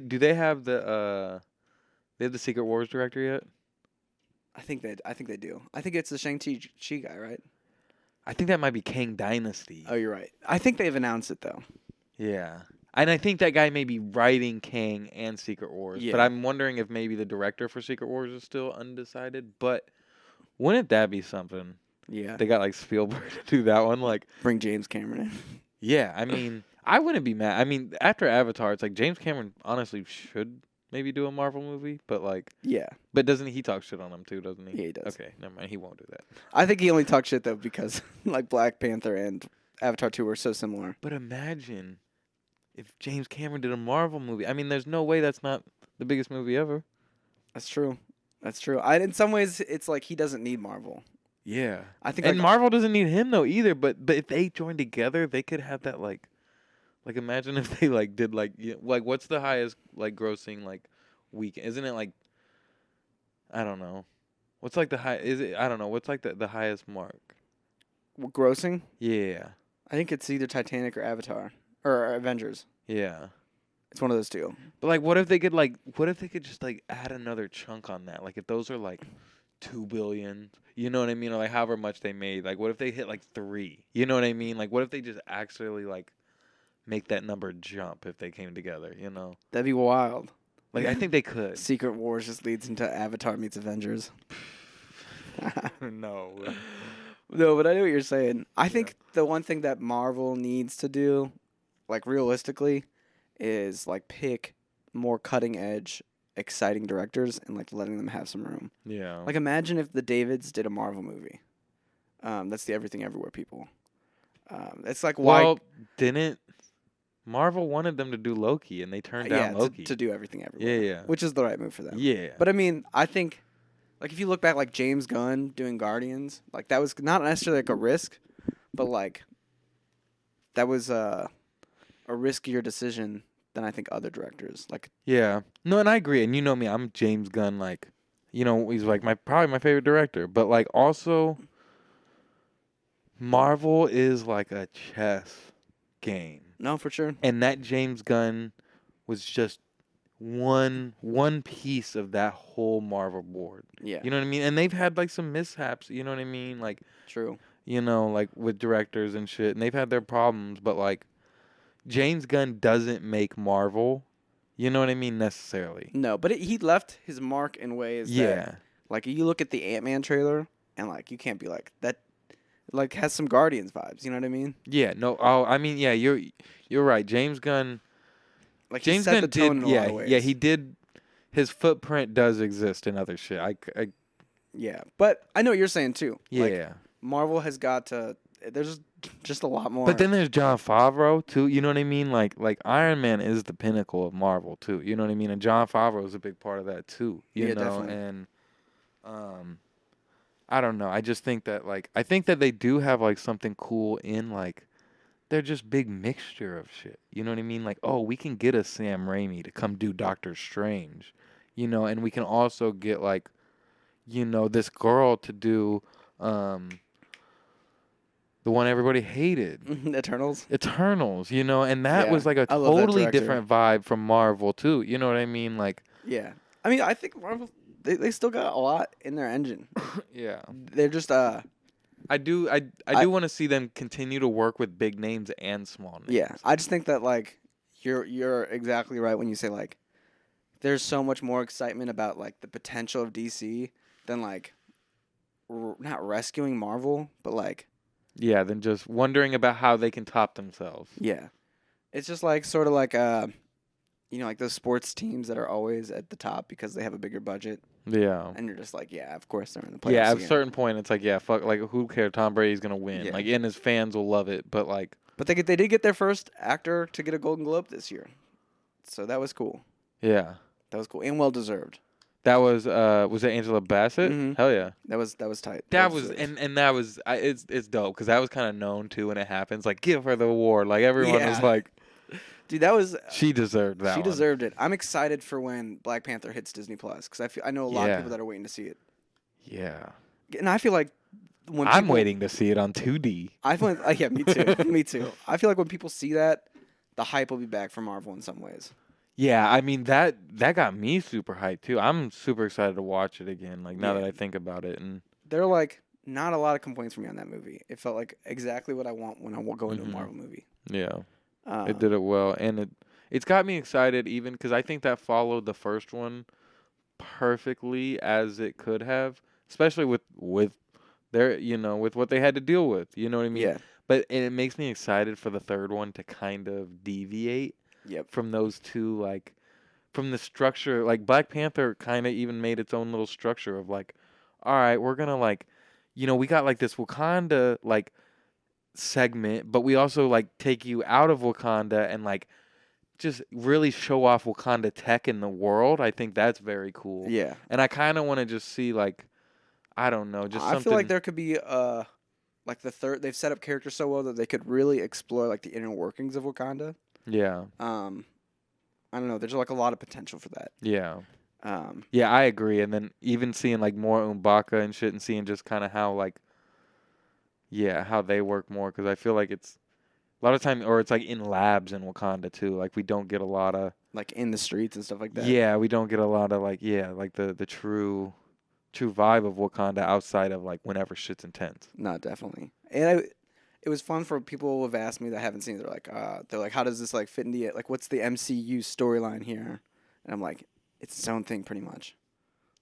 if they have the Secret Wars director yet? I think they do. I think it's the Shang-Chi guy, right? I think that might be Kang Dynasty. Oh, you're right. I think they've announced it though. Yeah. And I think that guy may be writing Kang and Secret Wars. But Yeah. I'm wondering if maybe the director for Secret Wars is still undecided. But wouldn't that be something? Yeah. They got like Spielberg to do that one. Like, Bring James Cameron in. yeah, I mean, I wouldn't be mad. I mean, after Avatar, it's like James Cameron honestly should maybe do a Marvel movie. But like, Yeah. but doesn't he talk shit on him too, doesn't he? Yeah, he does. Okay, never mind. He won't do that. I think he only talked shit though because like Black Panther and Avatar 2 were so similar. But imagine if James Cameron did a Marvel movie. I mean, there's no way that's not the biggest movie ever. That's true. That's true. In some ways, it's like he doesn't need Marvel. Yeah. I think And like, Marvel doesn't need him though either. But if they joined together, they could have that like imagine if they like did like like what's the highest like grossing like week? Isn't it like I don't know. What's like the high? Is it I don't know. What's like the highest mark? grossing. Yeah. I think it's either Titanic or Avatar or Avengers. Yeah. It's one of those two. But like what if they could just like add another chunk on that? Like if those are like 2 billion, you know what I mean? Or like however much they made. Like what if they hit like 3? You know what I mean? Like what if they just actually like make that number jump if they came together, you know? That'd be wild. Like I think they could. Secret Wars just leads into Avatar meets Avengers. No. No, but I know what you're saying. I Yeah. think the one thing that Marvel needs to do, like realistically, is like pick more cutting edge, exciting directors and like letting them have some room. Yeah. Like imagine if the Davids did a Marvel movie. That's the Everything Everywhere people. It's like why well, didn't Marvel wanted them to do Loki and they turned down Loki. to do Everything Everywhere. Yeah. Which is the right move for them. Yeah. But I mean, I think like if you look back like James Gunn doing Guardians, like that was not necessarily like a risk, but like that was a riskier decision than I think other directors. Like Yeah. No, and I agree. And you know me, I'm James Gunn like he's like probably my favorite director, but like also Marvel is like a chess game. no, for sure. And that James Gunn was just one piece of that whole Marvel board. Yeah. You know what I mean? And they've had like some mishaps, you know what I mean? Like, True. like with directors and shit, and they've had their problems, but like James Gunn doesn't make Marvel, you know what I mean, necessarily. No, but he left his mark in ways that Yeah. like you look at the Ant-Man trailer and like you can't be like that like has some Guardians vibes, you know what I mean? Yeah, no, I mean, yeah, you're right. James Gunn Like James he set Gunn the tone did in a lot of ways. yeah, he did his footprint does exist in other shit. Yeah, but I know what you're saying too. Yeah. Like, Marvel has got to. There's just a lot more. But then there's Jon Favreau too. You know what I mean? Like Iron Man is the pinnacle of Marvel too. You know what I mean? And Jon Favreau is a big part of that too. You Yeah, know, definitely. and I don't know. I just think that I think that they do have like something cool in like they're just big mixture of shit. You know what I mean? Like, oh, we can get a Sam Raimi to come do Doctor Strange, you know, and we can also get this girl to do The one everybody hated. Eternals. Eternals, you know, and that Yeah, was like a I love that totally director. different vibe from Marvel too. You know what I mean? Like, Yeah, I mean, I think Marvel they still got a lot in their engine. yeah. They're just I do I want to see them continue to work with big names and small yeah, names. I just think that like you're exactly right when you say like there's so much more excitement about like the potential of DC than like not rescuing Marvel, but like Yeah, than just wondering about how they can top themselves. yeah, it's just like sort of like like those sports teams that are always at the top because they have a bigger budget, Yeah. and you're just like yeah, of course they're in the Yeah, playoffs at a again. certain point it's like, yeah, fuck, like who cares? Tom Brady's going to win. Yeah, Like, and his fans will love it, but like, but they did get their first actor to get a Golden Globe this year, so that was cool. yeah. That was cool and well deserved. That was it Angela Bassett? Mm-hmm. Hell yeah. That was tight. Well That was deserved. and that was it's dope cuz that was kind of known too when it happens like give her the award. Like everyone was Yeah, like dude, that was she deserved that she one. deserved it. I'm excited for when Black Panther hits Disney Plus because I know a lot of Yeah. people that are waiting to see it, Yeah. and I feel like when I'm people, waiting to see it on 2D. I feel like, yeah, me too, me too. I feel like when people see that, the hype will be back for Marvel in some ways. Yeah, I mean that got me super hyped too. I'm super excited to watch it again. Like now Yeah. that I think about it, and There are like not a lot of complaints from me on that movie. It felt like exactly what I want when I go into a Mhm. Marvel movie. yeah, Uh, it did it well, and it's got me excited even because I think that followed the first one perfectly as it could have, especially with their with what they had to deal with. You know what I mean? Yeah. But and it makes me excited for the third one to kind of deviate Yep. from those two like from the structure like Black Panther kind of even made its own little structure of like all right we're gonna like we got like this Wakanda like segment but we also like take you out of Wakanda and like just really show off Wakanda tech in the world. I think that's very cool Yeah. and I kind of want to just see like I don't know just I feel like something there could be like the third. They've set up characters so well that they could really explore like the inner workings of Wakanda. yeah I don't know. There's like a lot of potential for that. yeah Um, yeah I agree and then even seeing like more Umbaka and shit and seeing just kind of how like yeah, how they work more because I feel like it's a lot of time, or it's like in labs in Wakanda too. Like we don't get a lot of like in the streets and stuff like that. yeah, we don't get a lot of like yeah, like the true vibe of Wakanda outside of like whenever shit's intense. No, definitely. And it was fun for people who have asked me that haven't seen it. They're like, how does this like fit into it? Like, what's the MCU storyline here? And I'm like, it's its own thing pretty much.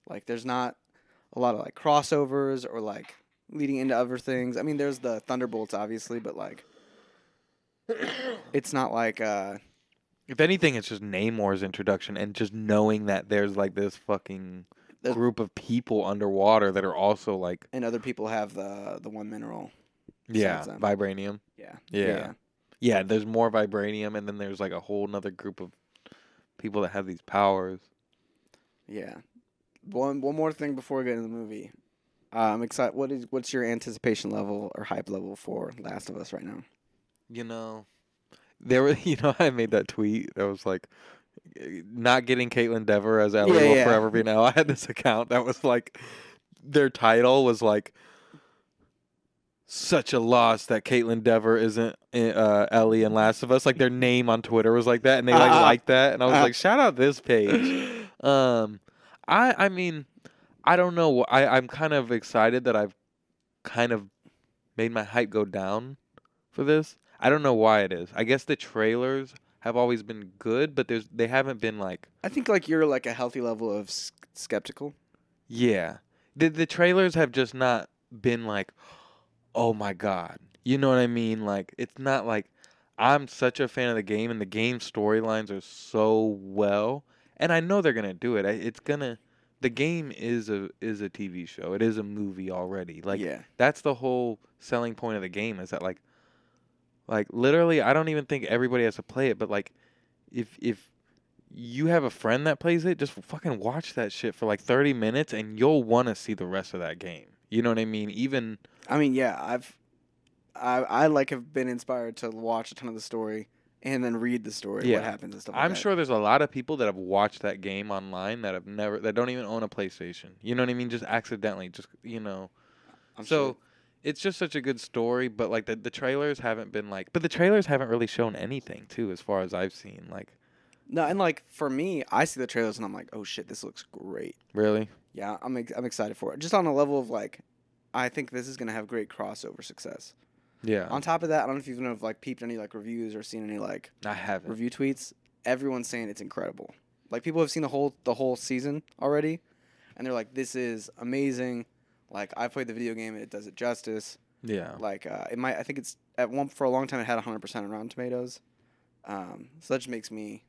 Like, there's not a lot of like crossovers or like leading into other things. I mean, there's the Thunderbolts obviously, but like, it's not like If anything, it's just Namor's introduction and just knowing that there's like this fucking There's- group of people underwater that are also like and other people have the one mineral. yeah, besides them. vibranium. Yeah. Yeah. Yeah, there's more vibranium and then there's like a whole nother group of people that have these powers. Yeah. One more thing before we get into the movie. I'm excited. What's your anticipation level or hype level for Last of Us right now? You know, there were, I made that tweet that was like, not getting Caitlin Dever as Ellie Yeah, will yeah. forever be now. I had this account that was like, their title was like, such a loss that Caitlin Dever isn't Ellie in Last of Us. Like their name on Twitter was like that, and they like liked that, and I was like, shout out this page. I mean, I don't know. I'm kind of excited that I've kind of made my hype go down for this. I don't know why it is. I guess the trailers have always been good, but they haven't been like I think like you're like a healthy level of skeptical. yeah. The trailers have just not been like oh my god. You know what I mean? Like it's not like I'm such a fan of the game and the game storylines are so well and I know they're going to do it. It's going to the game is a TV show. It is a movie already. Like Yeah. that's the whole selling point of the game is that like literally I don't even think everybody has to play it, but like if you have a friend that plays it, just fucking watch that shit for like 30 minutes and you'll want to see the rest of that game. You know what I mean? Even I mean, yeah, I like have been inspired to watch a ton of the story and then read the story, Yeah. what happens and stuff like I'm that. sure there's a lot of people that have watched that game online that don't even own a PlayStation. You know what I mean? Just accidentally, just I'm So sure. it's just such a good story, but like the trailers haven't been like, but the trailers haven't really shown anything too, as far as I've seen. Like, No, and like for me, I see the trailers and I'm like, oh shit, this looks great. really? Yeah, I'm excited for it. Just on a level of like, I think this is gonna have great crossover success. Yeah. On top of that, I don't know if you've like peeped any like reviews or seen any like I haven't. review tweets. Everyone's saying it's incredible. Like people have seen the whole season already, and they're like, this is amazing. Like I played the video game and it does it justice. Yeah. Like it might. I think it's for a long time it had 100% on Rotten Tomatoes. So that just makes me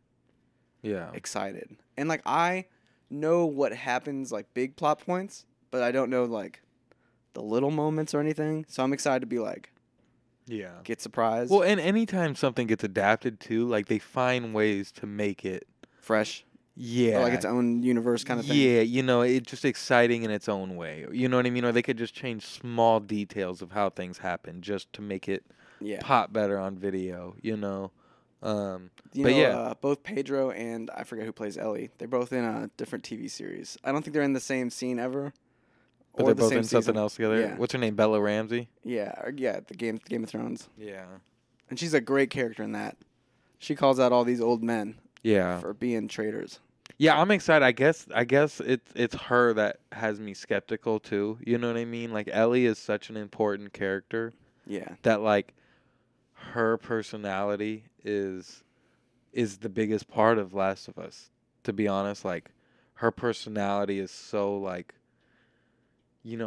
Yeah. excited. And like I know what happens, like big plot points, but I don't know like the little moments or anything. So I'm excited to be like Yeah. get surprised. Well, and anytime something gets adapted to, like they find ways to make it fresh. yeah. Or like its own universe kind of thing. Yeah, it's just exciting in its own way. You know what I mean? Or they could just change small details of how things happen just to make it pop better on video, Both Pedro and I forget who plays Ellie. They're both in a different TV series. I don't think they're in the same scene ever. But they're both in something else together. Yeah. What's her name? Bella Ramsey? The Game of Thrones. Yeah. And she's a great character in that. She calls out all these old men for being traitors. Yeah, I'm excited. I guess it's her that has me skeptical too. You know what I mean? Like Ellie is such an important character. Yeah. That like her personality is the biggest part of Last of Us. To be honest, like her personality is so like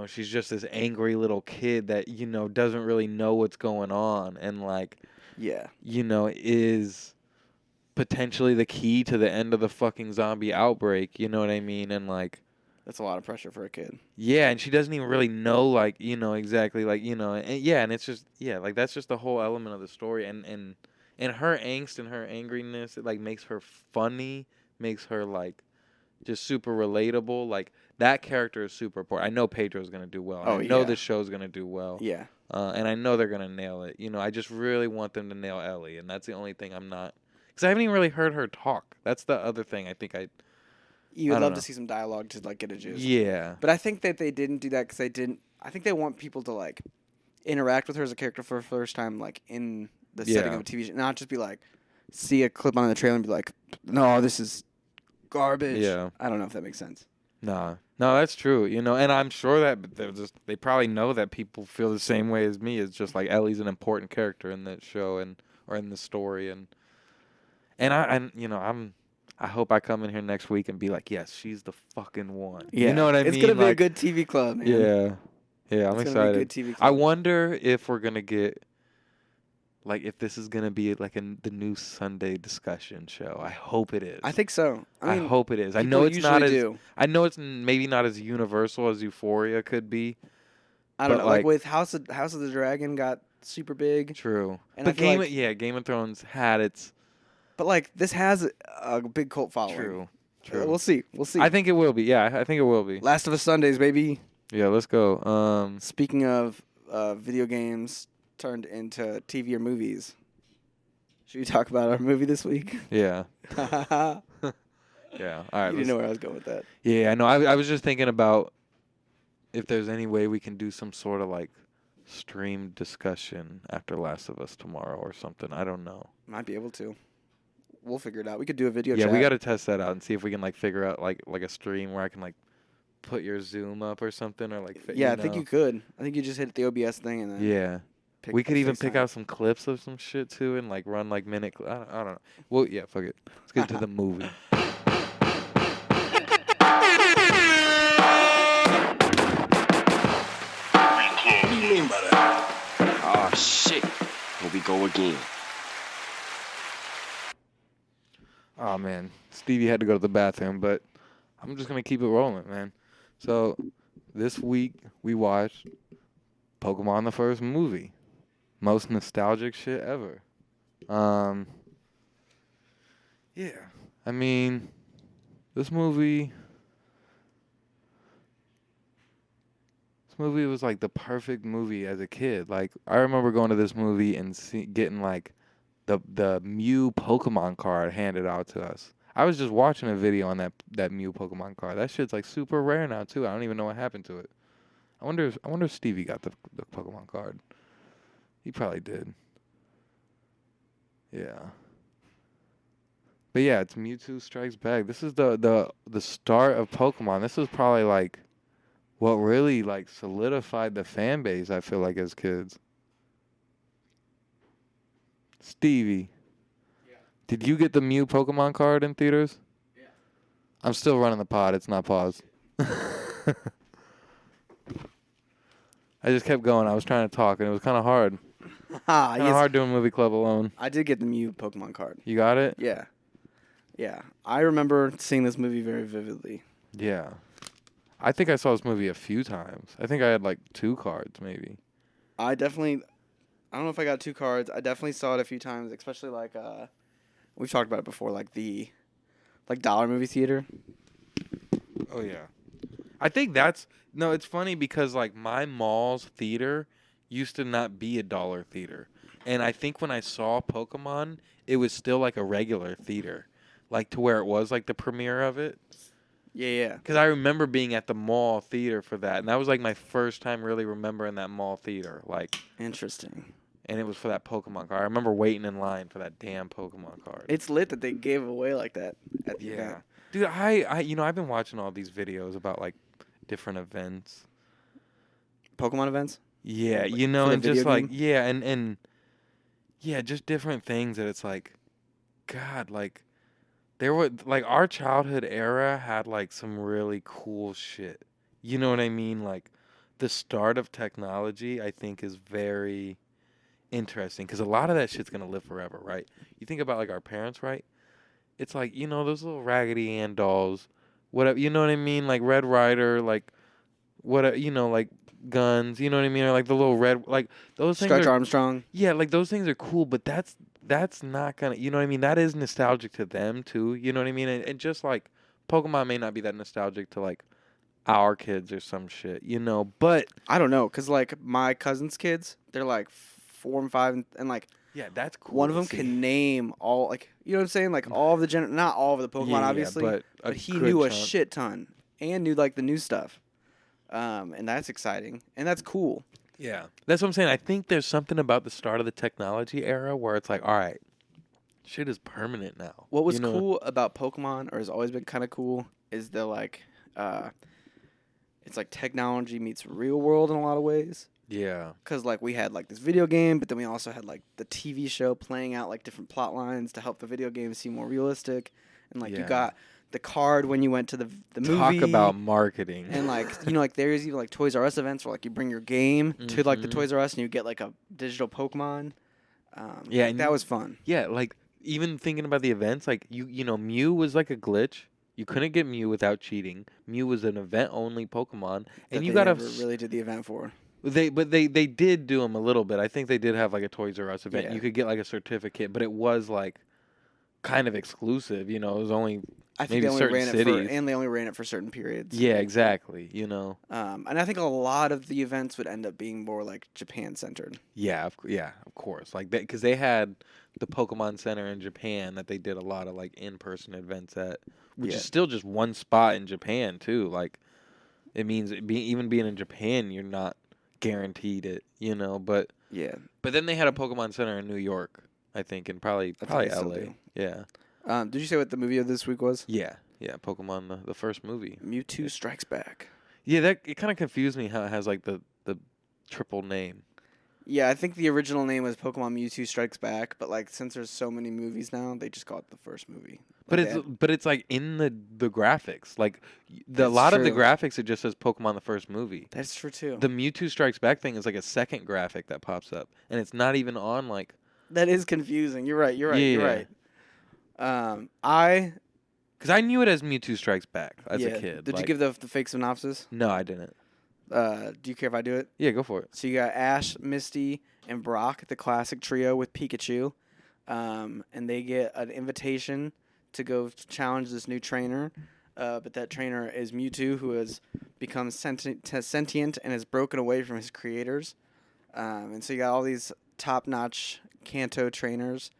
she's just this angry little kid that doesn't really know what's going on and like is potentially the key to the end of the fucking zombie outbreak, you know what I mean? And like that's a lot of pressure for a kid. Yeah, and she doesn't even really know like, exactly like, and it's just like that's just the whole element of the story and her angst and her angriness, it like makes her funny, makes her like just super relatable. Like that character is super important. I know Pedro's gonna do well. I know this show's gonna do well. Yeah. And I know they're gonna nail it. I just really want them to nail Ellie, and that's the only thing I'm not, because I haven't even really heard her talk. That's the other thing. I think you would love to see some dialogue to like get a juice. Yeah. But I think that they didn't do that because they didn't. I think they want people to like interact with her as a character for the first time, like in the setting of a TV show, not just be like see a clip on the trailer and be like, no, this is garbage. Yeah. I don't know if that makes sense. No, that's true. And I'm sure that they probably know that people feel the same way as me. It's just like Ellie's an important character in that show or in the story, and I hope I come in here next week and be like, yes, she's the fucking one. Yeah. You know what I mean? It's gonna be a good TV club, man. Yeah, I'm it's excited. Gonna be a good TV club. I wonder if we're gonna get. Like, if this is going to be, like, the new Sunday discussion show. I hope it is. I think so. I hope it is. I know it's not as... I know it's maybe not as universal as Euphoria could be. I don't know. Like, with House of the Dragon got super big. True. And but Game of Thrones had its... But, like, this has a big cult following. True. We'll see. I think it will be. Yeah, I think it will be. Last of Us Sundays, baby. Yeah, let's go. Speaking of video games... turned into TV or movies. Should we talk about our movie this week? Yeah. Yeah. All right. You didn't know where I was going with that. Yeah, I know. I was just thinking about if there's any way we can do some sort of like stream discussion after Last of Us tomorrow or something. I don't know. Might be able to. We'll figure it out. We could do a video chat. Yeah, we got to test that out and see if we can like figure out like a stream where I can like put your Zoom up or something or like. Yeah, I think you could. I think you just hit the OBS thing and then. Yeah. We could even pick out some clips of some shit too and like run like minute. I don't know. Well, yeah, fuck it. Let's get to the movie. What do you mean by that? Oh shit! Here we go again. Oh man, Stevie had to go to the bathroom, but I'm just gonna keep it rolling, man. So this week we watched Pokemon the first movie. Most nostalgic shit ever. Yeah. I mean, this movie was like the perfect movie as a kid. Like I remember going to this movie and getting like the Mew Pokemon card handed out to us. I was just watching a video on that Mew Pokemon card. That shit's like super rare now too. I don't even know what happened to it. I wonder if Stevie got the Pokemon card. He probably did. Yeah. But yeah, it's Mewtwo Strikes Back. This is the start of Pokemon. This was probably like what really like solidified the fan base, I feel like, as kids. Stevie, did you get the Mew Pokemon card in theaters? Yeah. I'm still running the pod. It's not paused. I just kept going. I was trying to talk, and it was kind of hard. Kind of hard doing movie club alone. I did get the Mew Pokemon card. You got it? Yeah. Yeah. I remember seeing this movie very vividly. Yeah. I think I saw this movie a few times. I think I had like 2 cards, maybe. I don't know if I got 2 cards. I definitely saw it a few times, especially like, we've talked about it before, like the, like dollar movie theater. Oh, yeah. I think no, it's funny because like my mall's theater used to not be a dollar theater. And I think when I saw Pokemon, it was still like a regular theater. Like to where it was like the premiere of it. Yeah. Because I remember being at the mall theater for that. And that was like my first time really remembering that mall theater. Like, Interesting. and it was for that Pokemon card. I remember waiting in line for that damn Pokemon card. It's lit that they gave it away like that at the event. Dude, I've been watching all these videos about like different events. Pokemon events? Yeah, Like, and just like game? and yeah, just different things that it's like, God, like there were like our childhood era had like some really cool shit. You know what I mean? Like the start of technology, I think, is very interesting because a lot of that shit's gonna live forever, right? You think about like our parents, right? It's like those little Raggedy Ann dolls, whatever. You know what I mean? Like Red Ryder, like what like guns. You know what I mean? Or like the little red, like those things. Stretch Armstrong. Yeah, like those things are cool, but that's not gonna. You know what I mean? That is nostalgic to them too. You know what I mean? And just like Pokemon may not be that nostalgic to like our kids or some shit. But I don't know, because like my cousin's kids, they're like 4 and 5, and like yeah, that's cool. one of them can name all, like, you know what I'm saying? Like all of the not all of the Pokemon, Yeah, obviously, but he good knew a chunk. shit ton and knew like the new stuff. And that's exciting and that's cool. Yeah, that's what I'm saying. I think there's something about the start of the technology era where it's like, all right, shit is permanent now. What was cool about Pokemon, or has always been kind of cool, is the like, it's like technology meets real world in a lot of ways. Yeah. Because like we had like this video game, but then we also had like the TV show playing out like different plot lines to help the video game seem more realistic, and like you Yeah. got the card when you went to the movie. Talk about marketing. And like like there's even like Toys R Us events where like you bring your game to like the Mhm. Toys R Us and you get like a digital Pokemon. Yeah, like, and that was fun. Yeah, like even thinking about the events, like Mew was like a glitch. You couldn't get Mew without cheating. Mew was an event-only Pokemon, That and you they gotta never really did the event for. they did do them a little bit. I think they did have like a Toys R Us event. Yeah. You could get like a certificate, but it was like kind of exclusive. It was only I think maybe they only certain ran cities. and they only ran it for certain periods. Yeah, exactly. And I think a lot of the events would end up being more like Japan centered. Yeah, of course. Like that, because they had the Pokemon Center in Japan that they did a lot of like in-person events at, which Yeah. is still just one spot in Japan too. Like, it means even being in Japan, you're not guaranteed it. But Yeah. then they had a Pokemon Center in New York, I think, and probably I think they still LA. do. Yeah, Did you say what the movie of this week was? yeah. Pokemon, the first movie. Mewtwo Strikes Back. Yeah, that it kind of confused me how it has like the triple name. Yeah, I think the original name was Pokemon Mewtwo Strikes Back, but like since there's so many movies now, they just call it the first movie. But Like, it's like in the graphics, like a That's lot of the true. graphics, it just says Pokemon the first movie. that's true too. The Mewtwo Strikes Back thing is like a second graphic that pops up, and it's not even on like. That is confusing. You're right. You're Yeah. right. Because I knew it as Mewtwo Strikes Back as yeah. a kid. Did you like- give the fake synopsis? No, I didn't. Do you care if I do it? Yeah, go for it. So you got Ash, Misty, and Brock, the classic trio with Pikachu, and they get an invitation to go challenge this new trainer. But that trainer is Mewtwo, who has become sentient and has broken away from his creators. And so you got all these top-notch Kanto trainers,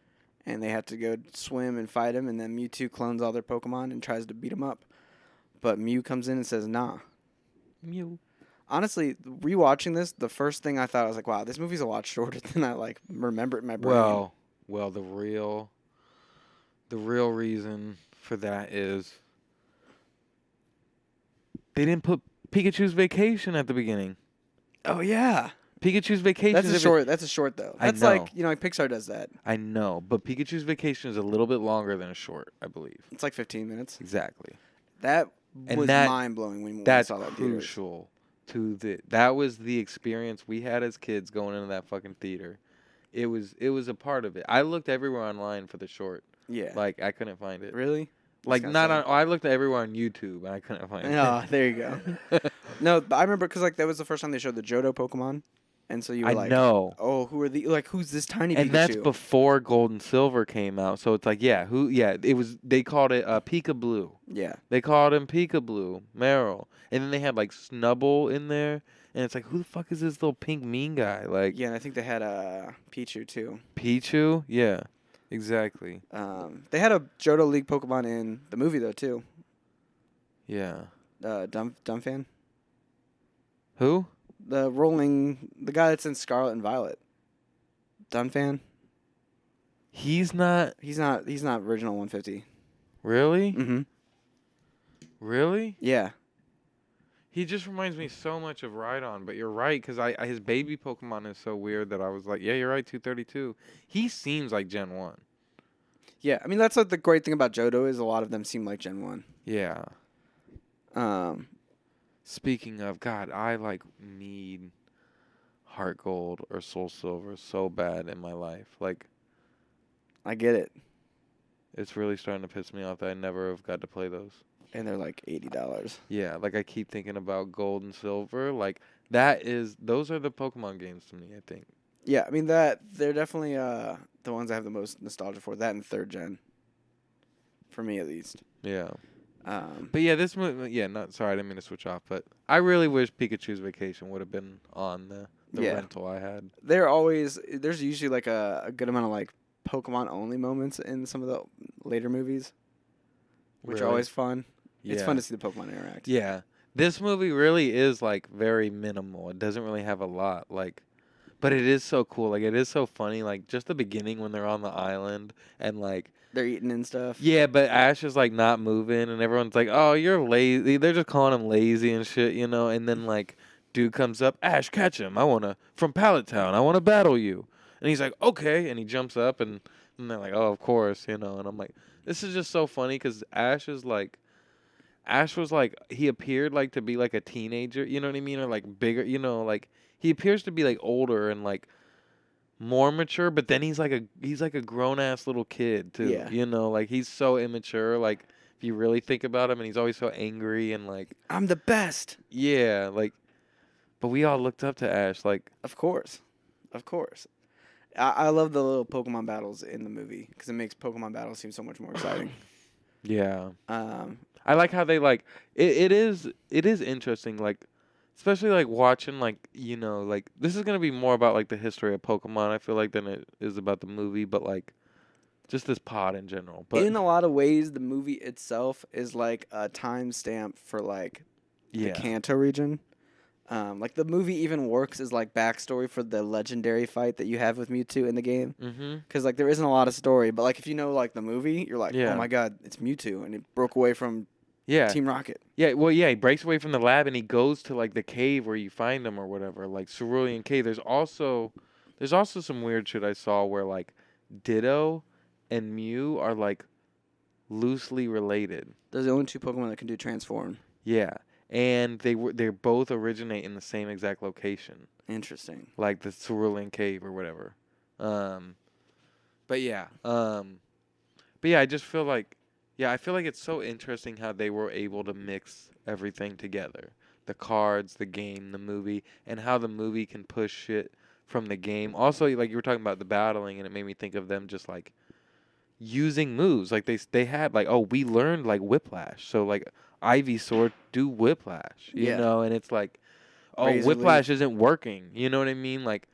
and they have to go swim and fight him. And then Mewtwo clones all their Pokemon and tries to beat him up. But Mew comes in and says, "Nah, Mew. Honestly, rewatching this, the first thing I thought, I was like, wow, this movie's a lot shorter than I like remember it in my brain. Well, the real reason for that is they didn't put Pikachu's Vacation at the beginning. Oh yeah. Pikachu's Vacation. That's a short. That's a short though. I That's know. like like Pixar does that. I know, but Pikachu's Vacation is a little bit longer than a short, I believe. It's like 15 minutes. Exactly. That And was that- mind blowing when we That's saw that in theaters. crucial to that was the experience we had as kids going into that fucking theater. It was a part of it. I looked everywhere online for the short. Yeah. Like I couldn't find it. Really? Like That's not kinda on. I looked everywhere on YouTube and I couldn't find Oh, it. there you go. No, but I remember because like that was the first time they showed the Johto Pokemon, and so you were I like, know. oh, who's this tiny And Pikachu? that's before Gold and Silver came out. So it's like, it was. They called it Pika Blue. Yeah. They called him Pika Blue, Meryl, and then they had like Snubble in there, and it's like, who the fuck is this little pink mean guy? Like, Yeah, and I think they had Pichu too. Pichu? Yeah, exactly. They had a Johto League Pokemon in the movie though too. Yeah. Dumfan, Who? the guy that's in Scarlet and Violet. Dunfan. He's not He's not original 150. really. Mm-hmm. Really? Yeah. He just reminds me so much of Rhydon, but you're right, because his baby Pokemon is so weird that I was like, yeah, you're right, 232. He seems like Gen 1. Yeah, I mean that's like the great thing about Johto is a lot of them seem like Gen 1. Yeah. Um, Speaking of, God, I like need Heart Gold or Soul Silver so bad in my life. Like, I get it. it's really starting to piss me off that I never have got to play those. And they're like $80. Yeah, like I keep thinking about Gold and Silver. Like those are the Pokemon games to me, I think. Yeah, I mean that they're definitely the ones I have the most nostalgia for. That and 3rd gen. For me at least. Yeah. Um, But yeah, this movie. Yeah, sorry, I didn't mean to switch off. But I really wish Pikachu's Vacation would have been on the Yeah. rental I had. there's usually like a good amount of like Pokemon only moments in some of the later movies, which are Really? always fun. It's Yeah. fun to see the Pokemon interact. Yeah, this movie really is like very minimal. It doesn't really have a lot. Like, but it is so cool. Like, it is so funny. Like, just the beginning when they're on the island and like. They're eating and stuff. Yeah, but Ash is like not moving, and everyone's like, "Oh, you're lazy." They're just calling him lazy and shit, you know. And then like, dude comes up, Ash, catch him. From Pallet Town. I wanna battle you. And he's like, "Okay," and he jumps up, and they're like, "Oh, of course," you know. And I'm like, this is just so funny because Ash was like, he appeared like to be like a teenager, you know what I mean, or like bigger, you know, like he appears to be like older and like more mature, but then he's like a grown ass little kid too. Yeah. You know, like he's so immature, like if you really think about him, and he's always so angry and like I'm the best. yeah, like but we all looked up to Ash, like Of course. I love the little Pokemon battles in the movie because it makes Pokemon battles seem so much more exciting. yeah. Um, I like how they like it is interesting, like especially like watching like, you know, like this is gonna be more about like the history of Pokemon, I feel like, than it is about the movie, but like just this pod in general. But in a lot of ways, the movie itself is like a timestamp for like the Kanto region. Like the movie even works as like backstory for the legendary fight that you have with Mewtwo in the game. Mm-hmm. Because like there isn't a lot of story, but like if you know like the movie, you're like, Yeah. oh my god, it's Mewtwo, and it broke away from Yeah. Team Rocket. Yeah, well, yeah, he breaks away from the lab and he goes to like the cave where you find him or whatever, like Cerulean Cave. There's also some weird shit I saw where like Ditto and Mew are like loosely related. Those are the only two Pokemon that can do transform. Yeah, and they both originate in the same exact location, Interesting. like the Cerulean Cave or whatever. But yeah, I just feel like. Yeah, I feel like it's so interesting how they were able to mix everything together. The cards, the game, the movie, and how the movie can push shit from the game. Also, like you were talking about the battling, and it made me think of them just like using moves. Like they had like, oh, we learned like Whiplash. So like Ivysaur do Whiplash, you Yeah. know, and it's like, oh, Razor Whiplash isn't working. You know what I mean? Like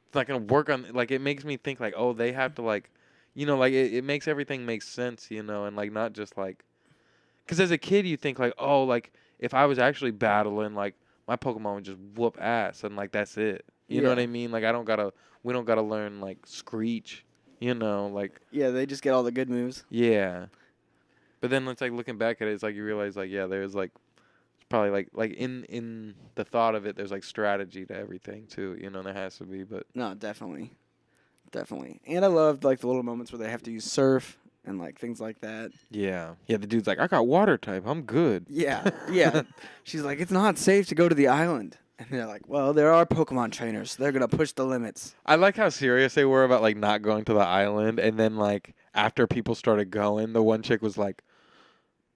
it's not going to work on, like it makes me think like, oh, they have to like, you know, like it makes everything make sense, you know, and like not just like, because as a kid you think like, oh, like if I was actually battling like my Pokemon would just whoop ass, and like that's it. You know what I mean? Like we don't gotta learn like Screech. You know, like Yeah, they just get all the good moves. yeah. But then it's like looking back at it, it's like you realize like yeah, there's like probably like in the thought of it, there's like strategy to everything too. You know, there has to be, but No, definitely. Definitely. And I loved like the little moments where they have to use surf and like things like that. yeah, yeah. The dude's like, I got water type, I'm good. Yeah. Yeah. She's like, it's not safe to go to the island. And they're like, well, there are Pokemon trainers. They're going to push the limits. I like how serious they were about like not going to the island, and then like after people started going, the one chick was like,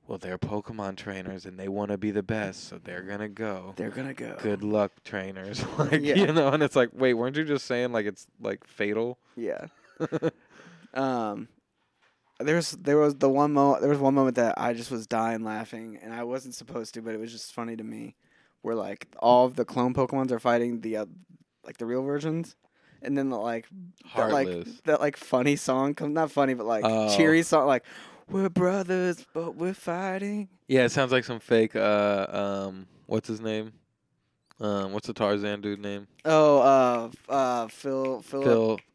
well, they're Pokemon trainers and they want to be the best, so they're gonna go. They're going to go. Good luck, trainers. Like Yeah. you know, and it's like, wait, weren't you just saying like it's like fatal? Yeah. There was one moment that I just was dying laughing, and I wasn't supposed to, but it was just funny to me, where like all of the clone Pokemons are fighting the like the real versions, and then Heartless. that like funny song comes, not funny but like Oh. cheery song, like we're brothers but we're fighting. Yeah, it sounds like some fake. What's his name? What's the Tarzan dude name? Phil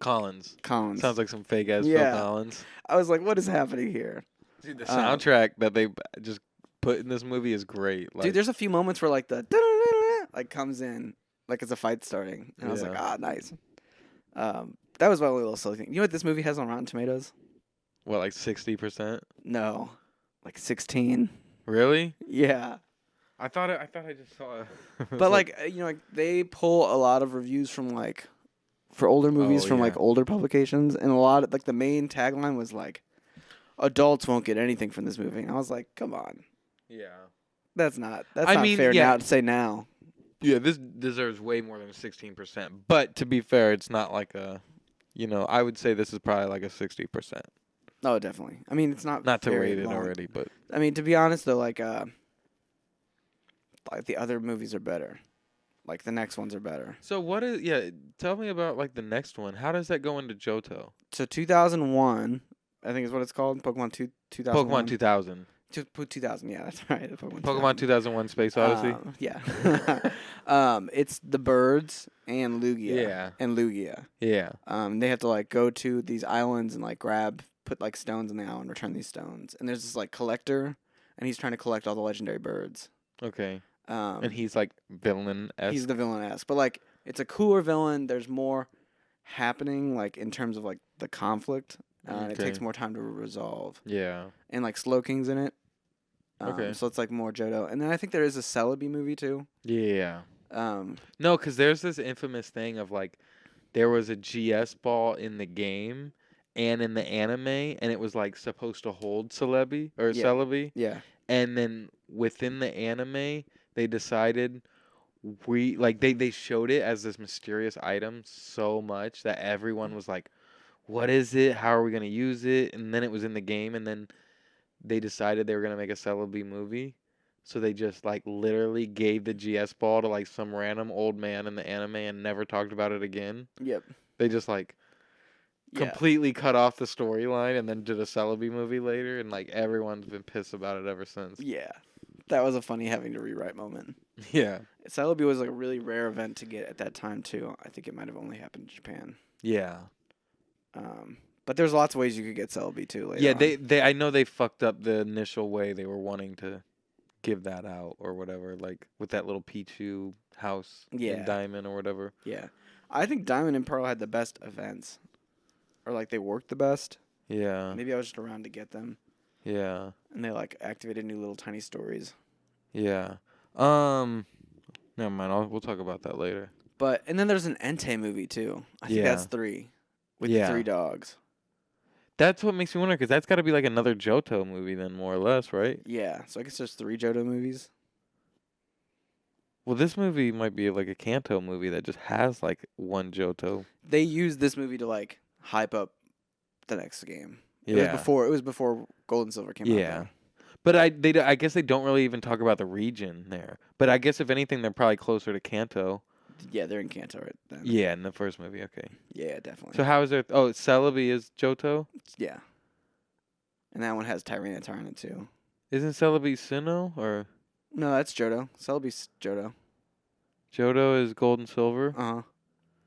Collins. Collins. Sounds like some fake ass Yeah. Phil Collins. I was like, what is happening here? Dude, the soundtrack that they just put in this movie is great. Like, Dude, there's a few moments where like the like comes in like it's a fight starting, and I was like, Yeah. nice. That was my only little silly thing. You know what this movie has on Rotten Tomatoes? what, like 60%? No, like 16. Really? Yeah, I thought I just saw it. but like you know, like they pull a lot of reviews from like for older movies Oh, from like yeah. older publications, and a lot of like the main tagline was like, "Adults won't get anything from this movie." And I was like, "Come on, yeah. that's not I mean, fair yeah. now to say now." Yeah, this deserves way more than 16%. But to be fair, it's not like a, you know, I would say this is probably like a 60%. Oh, definitely. I mean, it's not Not to very rate it long. already, but I mean, to be honest though, like the other movies are better. Like the next ones are better. so what is? Yeah, tell me about like the next one. How does that go into Johto? So 2001, I think is what it's called. Pokemon 2001. Pokemon 2000. 2000. Yeah, that's right. Pokemon 2001 Space Odyssey. Yeah. It's the birds and Lugia. Yeah. And Lugia. Yeah. They have to like go to these islands and like put like stones in the island, return these stones. And there's this like collector, and he's trying to collect all the legendary birds. Okay. And And he's like villain. he's the villain-esque, but like it's a cooler villain. There's more happening like in terms of like the conflict. And it Okay. takes more time to resolve. Yeah. And like Slowking's in it. Okay. So it's like more Johto. And then I think there is a Celebi movie too. Yeah. Um, No, because there's this infamous thing of like, there was a GS ball in the game and in the anime, and it was like supposed to hold Celebi or Yeah. Celebi, yeah. and then within the anime, they decided they showed it as this mysterious item so much that everyone was like, what is it? How are we gonna use it? And then it was in the game, and then they decided they were gonna make a Celebi movie. So they just like literally gave the GS ball to like some random old man in the anime and never talked about it again. Yep. They just like Yeah. completely cut off the storyline and then did a Celebi movie later, and like everyone's been pissed about it ever since. Yeah. That was a funny having to rewrite moment. Yeah. Celebi was like a really rare event to get at that time too. I think it might have only happened in Japan. Yeah. But there's lots of ways you could get Celebi too later. Yeah, on. they I know they fucked up the initial way they were wanting to give that out or whatever, like with that little Pichu house Yeah. in Diamond or whatever. Yeah. I think Diamond and Pearl had the best events. Or like they worked the best. Yeah. Maybe I was just around to get them. Yeah. And they like activated new little tiny stories. Yeah. Never mind. We'll talk about that later. But and then there's an Entei movie too. I think Yeah. that's 3. With Yeah. the 3 dogs. That's what makes me wonder, because that's got to be like another Johto movie then, more or less, right? Yeah. So I guess there's 3 Johto movies. Well, this movie might be like a Kanto movie that just has like one Johto. They used this movie to like hype up the next game. It Yeah. was before Gold and Silver came out. Yeah. though. But I guess they don't really even talk about the region there. But I guess if anything, they're probably closer to Kanto. Yeah, they're in Kanto right then. Yeah, in the first movie. Okay. Yeah, definitely. So how is there? Oh, Celebi is Johto. Yeah. And that one has Tyranitar in it too. Isn't Celebi Sinnoh or? No, that's Johto. Celebi's Johto. Johto is gold and silver. Uh-huh.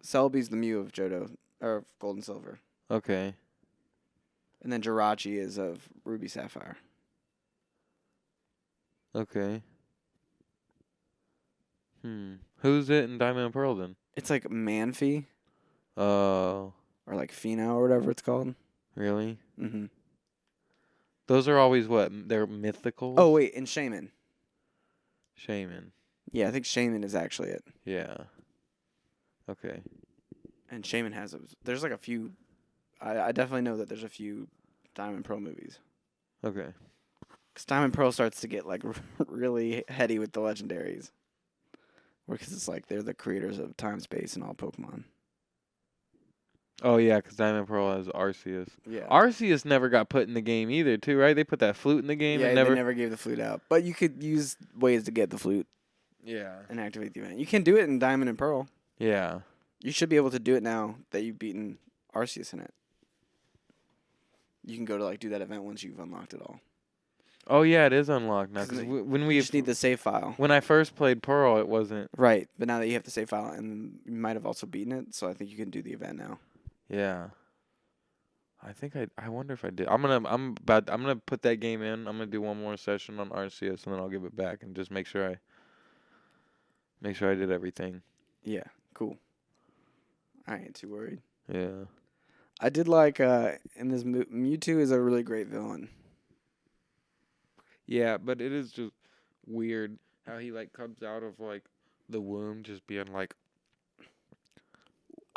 Celebi's the Mew of Johto, or of Gold and Silver. Okay. And then Jirachi is of Ruby Sapphire. Okay. Who's it in Diamond and Pearl then? It's like Manphy, Oh, or like Pheno, or whatever it's called. really? Mm-hmm. Those are always what? They're mythical? Oh, wait, and Shaman. Shaman. Yeah, I think Shaman is actually it. Yeah. Okay. And Shaman has those. There's like a few. I definitely know that there's a few Diamond and Pearl movies. Okay. Because Diamond and Pearl starts to get like really heady with the legendaries. Because it's like they're the creators of time, space, and all Pokemon. Oh, yeah, because Diamond and Pearl has Arceus. Yeah. Arceus never got put in the game either, too, right? They put that flute in the game Yeah, and they never gave the flute out. But you could use ways to get the flute Yeah. and activate the event. You can do it in Diamond and Pearl. Yeah. You should be able to do it now that you've beaten Arceus in it. You can go to like do that event once you've unlocked it all. Oh, yeah, it is unlocked now. 'Cause Because you when we just need the save file. when I first played Pearl, it wasn't. Right, but now that you have the save file, and you might have also beaten it, so I think you can do the event now. Yeah. I think I wonder if I did. I'm gonna put that game in. I'm gonna do one more session on Arceus and then I'll give it back and just make sure I did everything. Yeah, cool. I ain't too worried. Yeah. I did like in this Mewtwo is a really great villain. Yeah, but it is just weird how he like comes out of like the womb just being like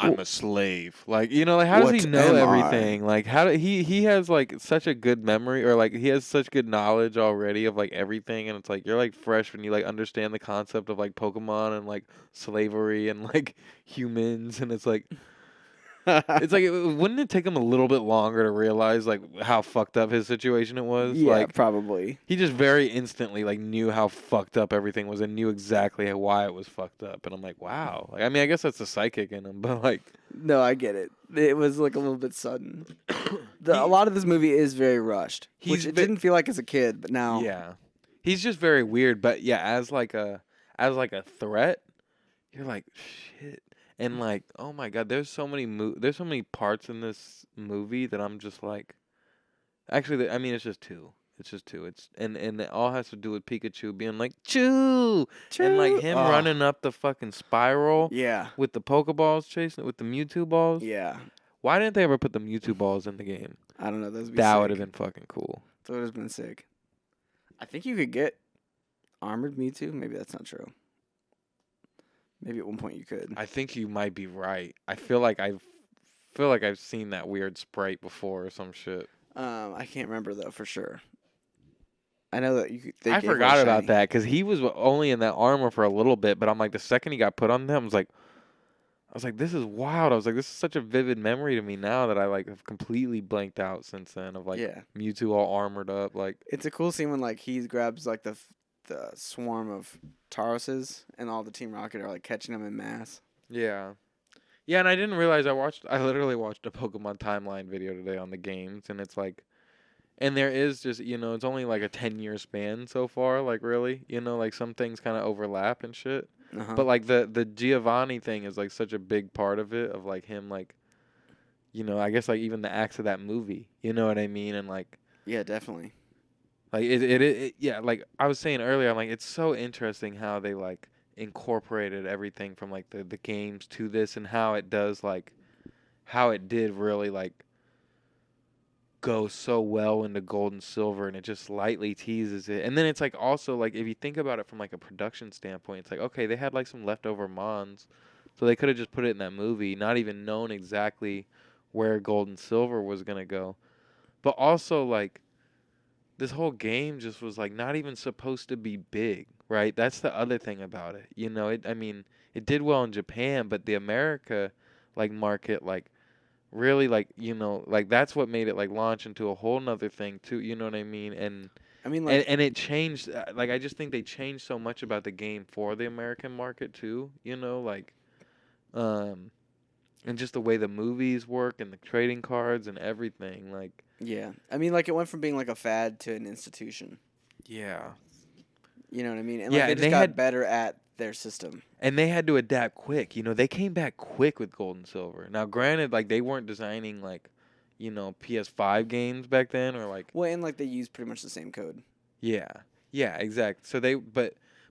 I'm a slave. Like, you know, like how does What he know am I? everything? Like he has like such a good memory or like he has such good knowledge already of like everything and it's like you're like fresh when you like understand the concept of like Pokemon and like slavery and like humans and it's like wouldn't it take him a little bit longer to realize like how fucked up his situation it was? Yeah, Like probably. he just very instantly like knew how fucked up everything was and knew exactly why it was fucked up. And I'm like, wow. Like, I mean, I guess that's the psychic in him, but like, No, I get it. It was like a little bit sudden. A lot of this movie is very rushed, which it didn't feel like as a kid, but now. yeah, he's just very weird. But yeah, as like a threat, you're like shit. And like, oh my god, there's so many parts in this movie that I'm just like, actually, I mean, it's just two. It's just two. And it all has to do with Pikachu being like Choo, and like him running up the fucking spiral. Yeah. With the Pokeballs chasing it with the Mewtwo balls. Yeah. Why didn't they ever put the Mewtwo balls in the game? I don't know. That would have been fucking cool. That would have been sick. I think you could get armored Mewtwo. Maybe that's not true. Maybe at one point you could. I think you might be right. I feel like I've seen that weird sprite before or some shit. I can't remember though for sure. I know that I forgot about that because he was only in that armor for a little bit, but I'm like the second he got put on them, I was like, this is wild. I was like, this is such a vivid memory to me now that I like have completely blanked out since then of like Mewtwo all armored up. Like it's a cool scene when like he grabs like the swarm of Tauroses and all the Team Rocket are like catching them in mass. Yeah. Yeah, and I didn't realize I literally watched a Pokemon timeline video today on the games and it's like and there is just, you know, it's only like a 10-year span so far, like really, you know, like some things kind of overlap and shit. Uh-huh. But like the Giovanni thing is like such a big part of it of like him like you know, I guess like even the acts of that movie, you know what I mean? And like yeah, definitely. like it yeah, like I was saying earlier, I'm like it's so interesting how they like incorporated everything from like the games to this and how it does like how it did really like go so well into Gold and Silver and it just lightly teases it. And then it's like also like if you think about it from like a production standpoint, it's like okay, they had like some leftover Mons. So they could have just put it in that movie, not even known exactly where Gold and Silver was going to go. But also like this whole game just was like not even supposed to be big, right? That's the other thing about it. You know, I mean, it did well in Japan, but the America like market like really like, you know, like that's what made it like launch into a whole nother thing too, you know what I mean? And I mean like and it changed like I just think they changed so much about the game for the American market too, you know, like and just the way the movies work and the trading cards and everything like yeah. I mean like it went from being like a fad to an institution. yeah. You know what I mean? And Yeah, like they and just they got had better at their system. and they had to adapt quick. You know, they came back quick with gold and silver. Now, granted, like they weren't designing like, PS5 games back then or like Well, and like they use pretty much the same code. yeah. Yeah, exactly. So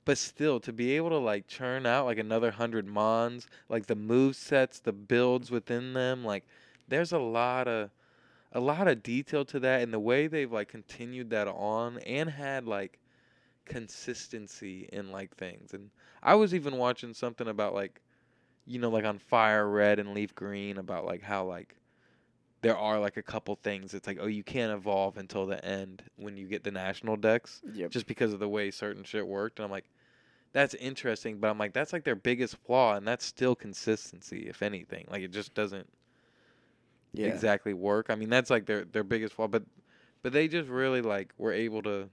but still to be able to like churn out like another 100 mons, like the move sets, the builds within them, like there's a lot of detail to that and the way they've like continued that on and had like consistency in like things. And I was even watching something about like like on Fire Red and Leaf Green about like how like there are like a couple things it's like, oh, you can't evolve until the end when you get the national decks Yep. just because of the way certain shit worked. And I'm like, that's interesting, but I'm like, that's like their biggest flaw, and that's still consistency, if anything. Like it just doesn't Yeah. exactly work. I mean, that's like their biggest flaw, but they just really like were able to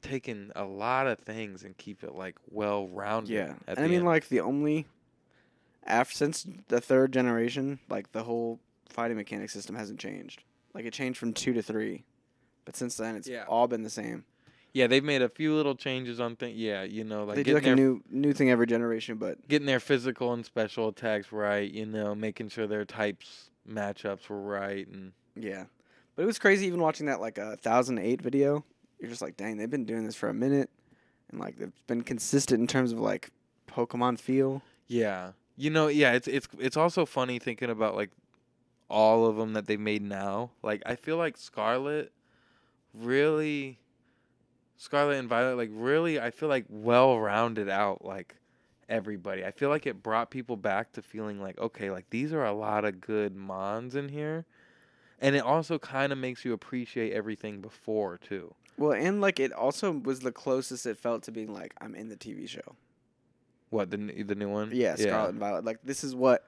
take in a lot of things and keep it like well rounded. Yeah. At And I the mean, end. like the only after since the third generation, like the whole fighting mechanic system hasn't changed. Like it changed from 2 to 3, but since then it's Yeah. all been the same. Yeah, they've made a few little changes on things. Yeah, like They do like a new thing every generation, but getting their physical and special attacks right. Making sure their types matchups were right, and yeah. But it was crazy even watching that like 1008 video. You're just like, dang, they've been doing this for a minute, and like they've been consistent in terms of like Pokemon feel. yeah, yeah. It's also funny thinking about like all of them that they've made now. Like I feel like Scarlet and Violet, like really, I feel like well rounded out like everybody. I feel like it brought people back to feeling like, okay, like these are a lot of good mons in here. And it also kind of makes you appreciate everything before too. Well, and like it also was the closest it felt to being like I'm in the TV show. What, the new one? Yeah, Scarlet and Violet. Like this is what,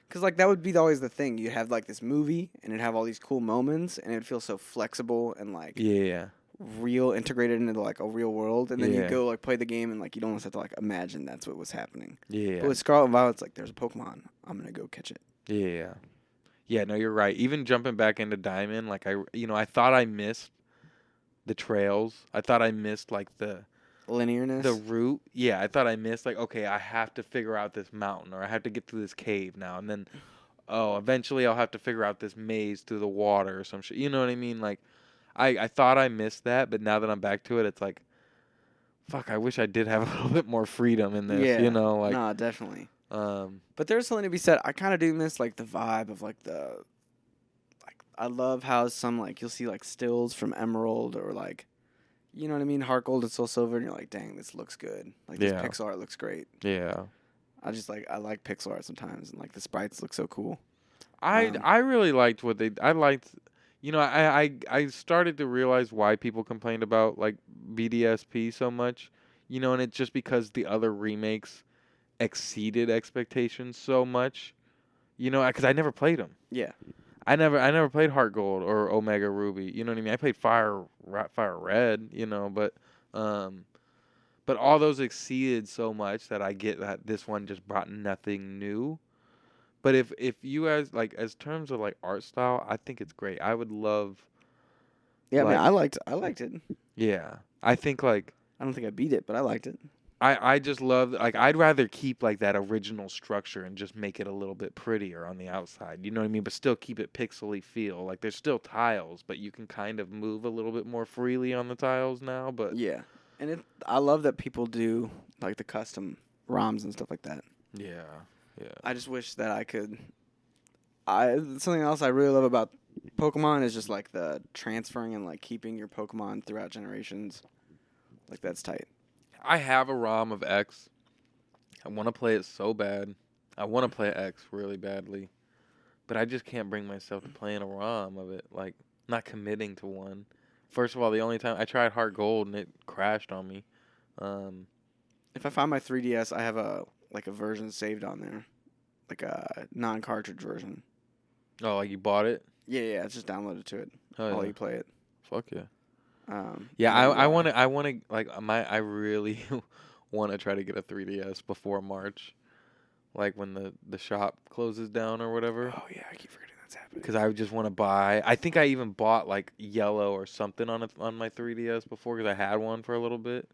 because like that would be always the thing. You have like this movie and it'd have all these cool moments and it'd feel so flexible and like Yeah. real integrated into like a real world. And then you Yeah. go like play the game and like you don't almost have to like imagine that's what was happening. Yeah. But with Scarlet and Violet, it's like there's a Pokemon. I'm gonna go catch it. Yeah. Yeah, no, you're right. Even jumping back into Diamond, like I thought I missed the trails. I thought I missed like the Linearness. route. Yeah, I thought I missed like, okay, I have to figure out this mountain or I have to get through this cave now, and then eventually I'll have to figure out this maze through the water or some shit. You know what I mean? Like I thought I missed that, but now that I'm back to it, it's like fuck, I wish I did have a little bit more freedom in this, Yeah. like Nah, definitely. um But there's something to be said. I kind of do miss like the vibe of like I love how some like you'll see like stills from Emerald or like, you know what I mean, Heart Gold and Soul Silver, and you're like, dang, this looks good. Like this Yeah. pixel art looks great. yeah. I like pixel art sometimes, and like the sprites look so cool. I really liked what I liked. I started to realize why people complained about like BDSP so much. And it's just because the other remakes exceeded expectations so much. Because I never played them. Yeah, I never played Heart Gold or Omega Ruby. You know what I mean? I played Fire Red. But all those exceeded so much that I get that this one just brought nothing new. But if you guys like as terms of like art style, I think it's great. I would love. yeah. Like, I mean, I liked it. yeah, I think like I don't think I beat it, but I liked it. I just love like I'd rather keep like that original structure and just make it a little bit prettier on the outside. You know what I mean? But still keep it pixely feel. Like there's still tiles, but you can kind of move a little bit more freely on the tiles now. But Yeah, and I love that people do like the custom ROMs and stuff like that. yeah. I just wish that I could. Something else I really love about Pokemon is just like the transferring and like keeping your Pokemon throughout generations. Like that's tight. I have a ROM of X. I want to play it so bad. I want to play X really badly. But I just can't bring myself to playing a ROM of it. Like, not committing to one. First of all, the only time I tried Heart Gold and it crashed on me. If I find my 3DS, I have a version saved on there, like a non-cartridge version. Oh, like you bought it? Yeah, it's just downloaded to it. Oh, While yeah. you play it. Fuck yeah. Yeah, I want to like I really want to try to get a 3DS before March, like when the shop closes down or whatever. Oh yeah, I keep forgetting that's happening. Because I just want to buy. I think I even bought like yellow or something on my 3DS before because I had one for a little bit.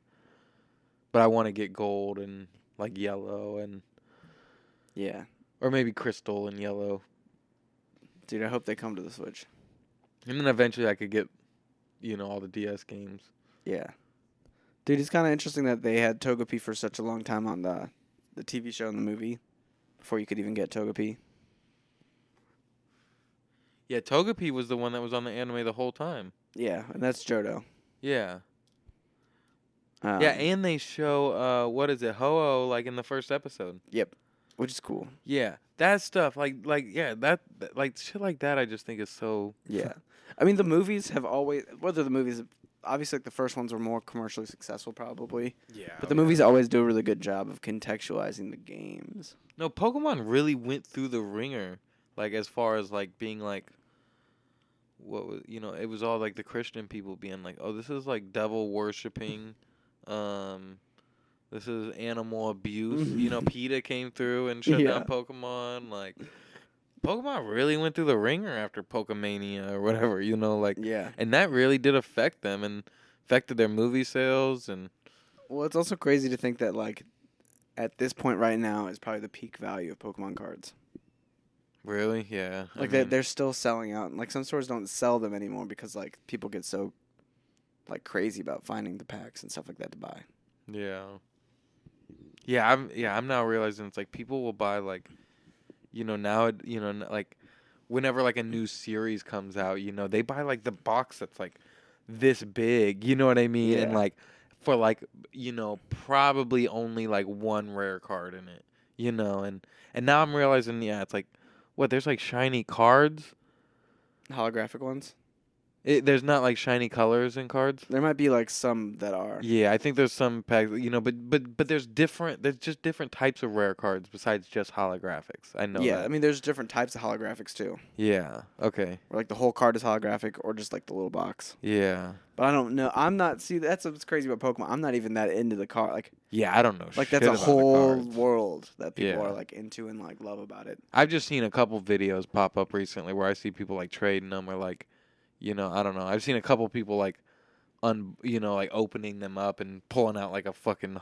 but I want to get gold and like yellow and Yeah. or maybe crystal and yellow. Dude, I hope they come to the Switch. And then eventually I could get, all the DS games. Yeah. Dude, it's kind of interesting that they had Togepi for such a long time on the TV show and the movie before you could even get Togepi. Yeah, Togepi was the one that was on the anime the whole time. Yeah, and that's Johto. Yeah. Yeah, and they show what is it, Ho-Oh, like in the first episode. Yep, which is cool. Yeah, that stuff, like that like shit like that. I just think is so. Yeah, I mean the movies have always the movies obviously like the first ones were more commercially successful probably. Yeah, but the movies always do a really good job of contextualizing the games. No, Pokemon really went through the ringer, like as far as like being like. What was it was all like the Christian people being like, oh, this is like devil worshipping. This is animal abuse. PETA came through and shut down Pokemon. Like, Pokemon really went through the ringer after Pokemania or whatever, like. Yeah. And that really did affect them and affected their movie sales and. Well, it's also crazy to think that, like, at this point right now is probably the peak value of Pokemon cards. Really? Yeah. Like, they're still selling out. Like, some stores don't sell them anymore because, like, people get so, like, crazy about finding the packs and stuff like that to buy. Yeah. I'm now realizing it's like people will buy like, now like, whenever like a new series comes out, they buy like the box that's like this big, you know what I mean? Yeah. And like for like, probably only like one rare card in it, and now I'm realizing, it's like, what, there's like shiny cards? Holographic ones? There's not like shiny colors in cards. There might be like some that are. Yeah, I think there's some packs, but there's just different types of rare cards besides just holographics. I know. Yeah, that. I mean, there's different types of holographics too. Yeah. Okay. Where like the whole card is holographic, or just like the little box. Yeah. But I don't know. I'm not. See, that's what's crazy about Pokemon. I'm not even that into the card. Like. Yeah, I don't know. Like shit that's a about the whole cards. world that people Yeah. are like into and like love about it. I've just seen a couple videos pop up recently where I see people like trading them or like, I don't know. I've seen a couple people like, like opening them up and pulling out like a fucking.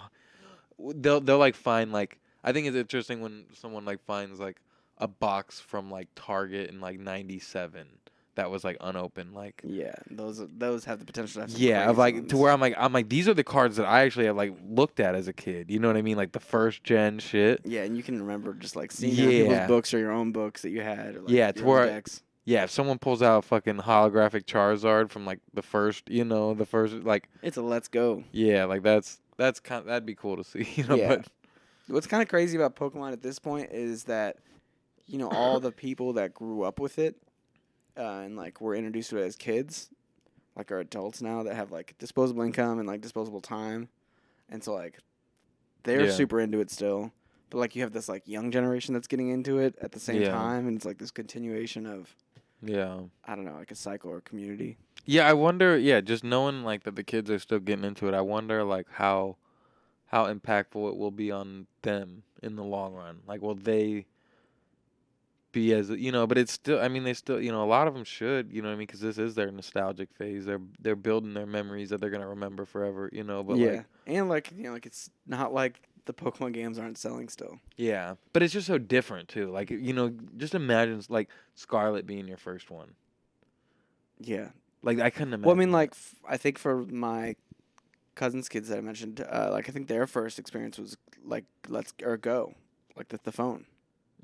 They'll like find like, I think it's interesting when someone like finds like a box from like Target in like '97 that was like unopened, like. Yeah, those have the potential to have some Yeah, of crazy like ones. to where I'm like these are the cards that I actually have like looked at as a kid. You know what I mean? Like the first gen shit. Yeah, and you can remember just like seeing other people's Yeah. books or your own books that you had. Or, like, Yeah, to your own where- decks. Yeah, if someone pulls out a fucking holographic Charizard from like the first like It's a let's go. yeah, like that's that'd be cool to see, Yeah. but What's kind of crazy about Pokemon at this point is that, all the people that grew up with it, and like were introduced to it as kids, like are adults now that have like disposable income and like disposable time, and so like they're Yeah. super into it still. But like you have this like young generation that's getting into it at the same Yeah. time, and it's like this continuation of yeah. I don't know, like a cycle or community. Yeah, I wonder, just knowing like that the kids are still getting into it, I wonder like how impactful it will be on them in the long run. Like will they be as but it's still, I mean, they still, a lot of them should, you know what I mean, because this is their nostalgic phase. They're building their memories that they're gonna remember forever, but yeah, like and like like it's not like the Pokemon games aren't selling still. yeah, but it's just so different too. Like just imagine like Scarlet being your first one. Yeah. Like I couldn't imagine. Well, I mean, like I think for my cousins' kids that I mentioned, like I think their first experience was like Go, like the phone,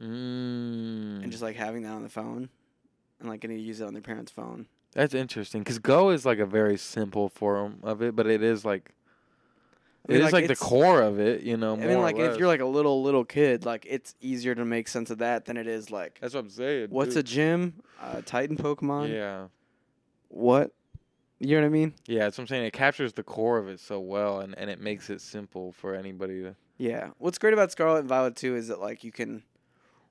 and just like having that on the phone, and like getting to use it on their parents' phone. That's interesting because Go is like a very simple form of it, but it is like. I mean, it is like the it's- core of it, I more mean, like or less. if you're like a little kid, like it's easier to make sense of that than it is like That's what I'm saying. what's a gym, Titan Pokemon, Yeah. what, you know what I mean? Yeah, that's what I'm saying. It captures the core of it so well, and it makes it simple for anybody to. Yeah. What's great about Scarlet and Violet too is that like you can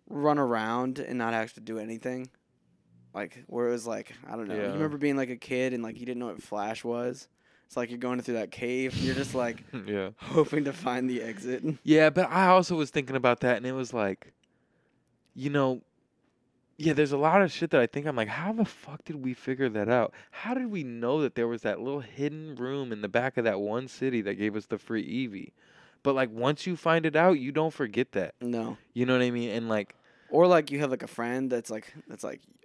run around and not have to do anything. Like where it was like I don't know. Yeah. You remember being like a kid and like you didn't know what Flash was. It's like you're going through that cave. And you're just like Yeah. hoping to find the exit. Yeah, but I also was thinking about that, and it was like, yeah, there's a lot of shit that I think I'm like, how the fuck did we figure that out? How did we know that there was that little hidden room in the back of that one city that gave us the free Eevee? But like once you find it out, you don't forget that. No. You know what I mean? And like Or like you have like a friend that's like,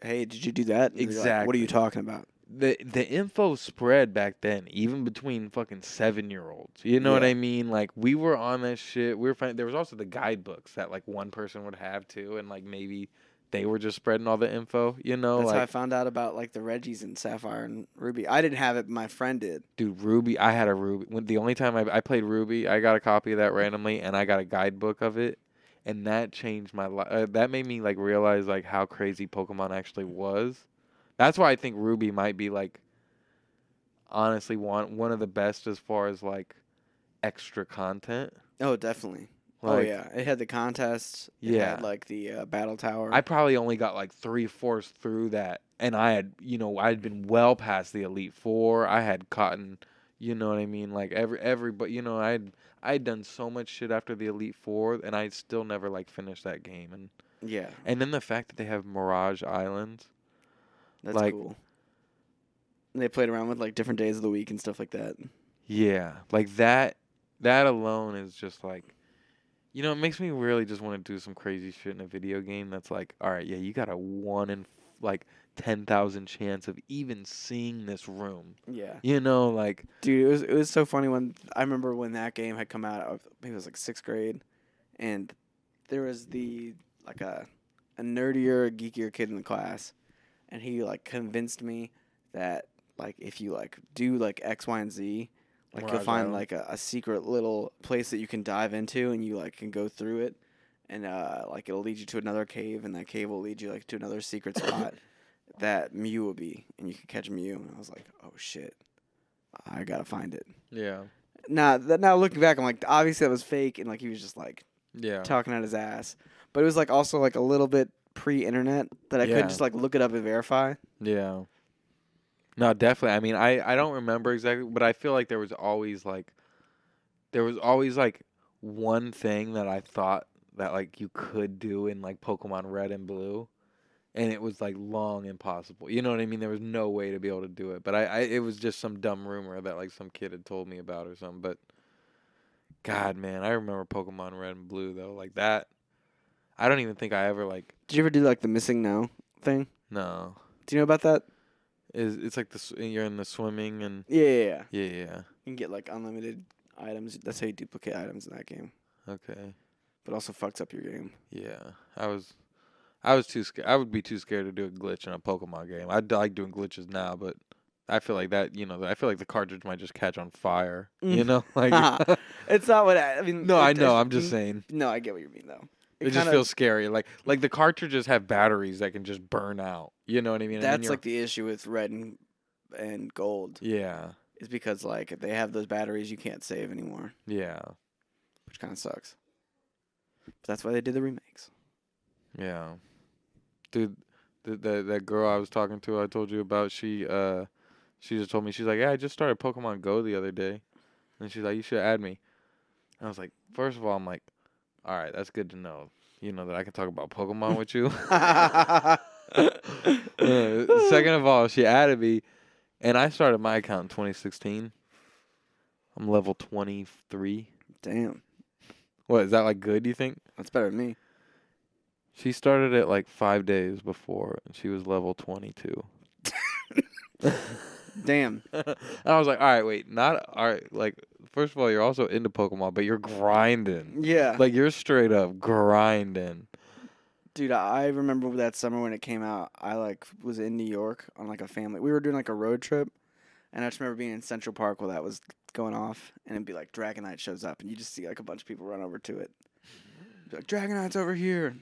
hey, did you do that? And you're like, what are you exactly. talking about? The info spread back then, even between fucking 7-year-olds. You know what Yeah. I mean? Like we were on that shit. We were finding there was also the guidebooks that like one person would have too, and like maybe they were just spreading all the info. You know, That's how I like found out about like the Reggies and Sapphire and Ruby. I didn't have it, but my friend did. dude, Ruby. I had a Ruby. The only time I played Ruby, I got a copy of that randomly, and I got a guidebook of it, and that changed my life. That made me like realize like how crazy Pokemon actually was. That's why I think Ruby might be like honestly one of the best as far as like extra content. Oh, definitely. Oh Like yeah, it had the contests. It yeah, had like the battle tower. I probably only got like 3/4 through that, and I had I had been well past the Elite Four. I had gotten, you know what I mean, like but I had done so much shit after the Elite Four, and I still never like finished that game. Yeah, And then the fact that they have Mirage Islands, that's like cool. And they played around with like different days of the week and stuff like that. yeah, like that alone is just like. It makes me really just want to do some crazy shit in a video game that's like, all right, yeah, you got a 1 in like 10,000 chance of even seeing this room. Yeah, Like, dude, it was so funny when I remember when that game had come out. I think it was like 6th grade, and there was like a nerdier, geekier kid in the class, and he like convinced me that like if you like do like X, Y, and Z, like you'll Mirage find Island. like a secret little place that you can dive into, and you like can go through it, and like it'll lead you to another cave, and that cave will lead you like to another secret spot that Mew will be, and you can catch Mew. And I was like, oh shit, I gotta find it. Yeah. Now looking back, I'm like, obviously that was fake, and like he was just like Yeah. talking out his ass. But it was like also like a little bit pre-internet that I Yeah. couldn't just like look it up and verify. Yeah. No, definitely. I mean, I don't remember exactly, but I feel like there was always like one thing that I thought that like you could do in like Pokemon Red and Blue. And it was like long impossible. You know what I mean? There was no way to be able to do it. But it was just some dumb rumor that like some kid had told me about or something. But God, man, I remember Pokemon Red and Blue though. Like that, I don't even think I ever like. Did you ever do like the missing now thing? No, Do you know about that? it's like you're in the swimming and Yeah. yeah. You can get like unlimited items. That's how you duplicate items in that game. Okay, But also fucks up your game. yeah. I was too scared. I would be too scared to do a glitch in a Pokemon game. I like doing glitches now, but I feel like that. I feel like the cartridge might just catch on fire. Like. It's not what I mean. No, I know. I'm just saying. No, I get what you mean though. It just feels scary. Like the cartridges have batteries that can just burn out. You know what I mean? That's like the issue with red and gold. Yeah. Is because like they have those batteries you can't save anymore. Yeah. Which kind of sucks. But that's why they did the remakes. Yeah. Dude, that girl I was talking to, I told you about, she just told me, she's like, yeah, I just started Pokemon Go the other day. And she's like, you should add me. And I was like, first of all, I'm like, all right, that's good to know. That I can talk about Pokemon with you. Second of all, she added me, and I started my account in 2016. I'm level 23. Damn. What, is that like good, do you think? That's better than me. She started it like 5 days before, and she was level 22. Damn. And I was like, all right, wait, not all right. Like, first of all, you're also into Pokemon, but you're grinding. Yeah. Like, you're straight up grinding. Dude, I remember that summer when it came out. I like was in New York on like a family. We were doing like a road trip, and I just remember being in Central Park while that was going off, and it'd be like Dragonite shows up, and you just see like a bunch of people run over to it. Be like, Dragonite's over here.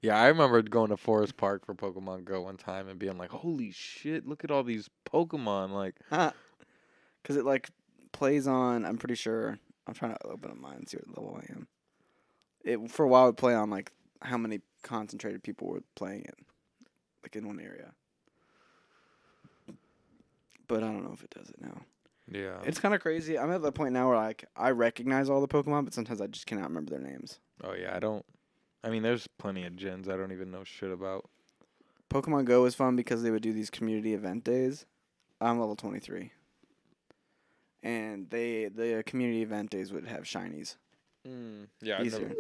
Yeah, I remember going to Forest Park for Pokemon Go one time and being like, holy shit, look at all these Pokemon. Like, because it like plays on. I'm pretty sure. I'm trying to open up mine and see what level I am. It for a while would play on like how many concentrated people were playing it, like in one area. But I don't know if it does it now. yeah. It's kind of crazy. I'm at the point now where like I recognize all the Pokemon, but sometimes I just cannot remember their names. Oh, yeah, there's plenty of gens I don't even know shit about. Pokemon Go was fun because they would do these community event days. I'm level 23. and the community event days would have shinies. Yeah, I've Easier.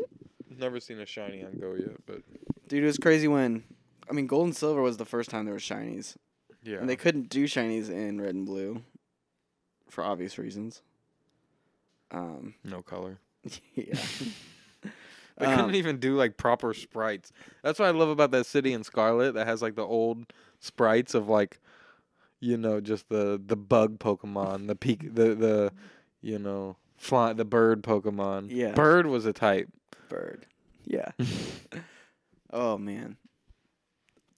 never seen a shiny on Go yet, but Dude, it was crazy when, I mean, gold and silver was the first time there were shinies, yeah. and they couldn't do shinies in red and blue, for obvious reasons. No color. Yeah. They couldn't even do like proper sprites. That's what I love about that city in Scarlet that has like the old sprites of like, just the bug Pokemon, the the bird Pokemon. Yeah. Bird was a type. Bird. Yeah. Oh man.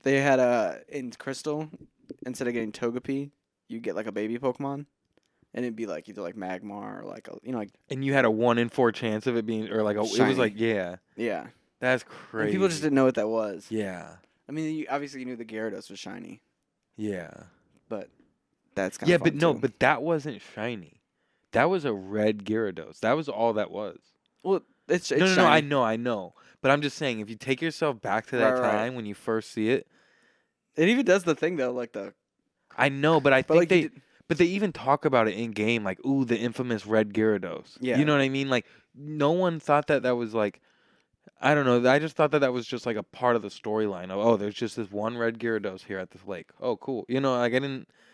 They had in Crystal, instead of getting Togepi, you get like a baby Pokemon, and it'd be like either like Magmar or like like And you had a 1 in 4 chance of it being, or like it was Shiny. like yeah. That's crazy. And people just didn't know what that was. Yeah. I mean, obviously you knew the Gyarados was shiny, Yeah. but that's kind Yeah, of but no, too. but that wasn't shiny. That was a red Gyarados. That was all that was. Well, it's No, shiny. I know. But I'm just saying, if you take yourself back to that Right. time when you first see it, It even does the thing though, like the. I know, but I But think like but they even talk about it in game, like, ooh, the infamous red Gyarados. Yeah. You know what I mean? Like, no one thought that was like, I don't know. I just thought that was just like a part of the storyline of, oh, there's just this one red Gyarados here at this lake. Oh, cool. Like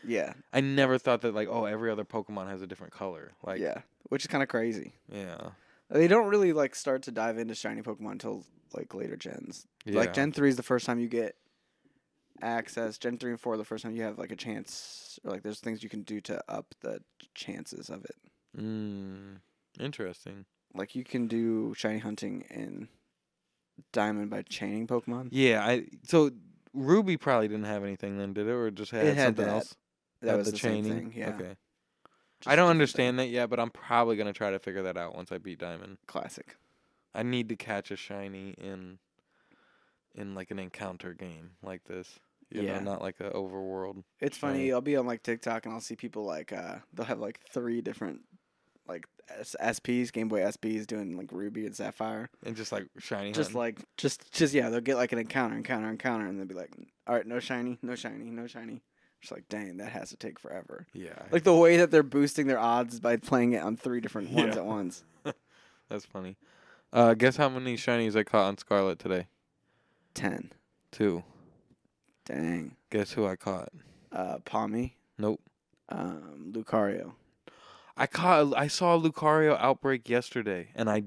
Yeah. I never thought that like, oh, every other Pokemon has a different color. Like, Yeah, which is kind of crazy. Yeah. They don't really like start to dive into shiny Pokemon until like later gens. Yeah. Like Gen 3 is the first time you get access. Gen 3 and 4 are the first time you have like a chance, or like there's things you can do to up the chances of it. Interesting. Like you can do shiny hunting in Diamond by chaining Pokemon. Yeah, so Ruby probably didn't have anything then, did it, or just had It had something that. else? That Had was the the chaining. same thing. Yeah. Okay. Just I a don't different understand that yet, but I'm probably gonna try to figure that out once I beat Diamond. Classic. I need to catch a shiny in like an encounter game like this. You know, not like a overworld. It's shiny. funny. I'll be on like TikTok and I'll see people like they'll have like 3 different like SPs, Game Boy SPs doing like Ruby and Sapphire. And just like shiny Just hunting. like just yeah, they'll get like an encounter, and they'll be like, all right, no shiny. Just like, dang, that has to take forever. Yeah. Like the way that they're boosting their odds by playing it on 3 different ones Yeah. at once. That's funny. Guess how many shinies I caught on Scarlet today? 10. 2. Dang. Guess who I caught? Palmy. Nope. Lucario. I saw a Lucario outbreak yesterday, and I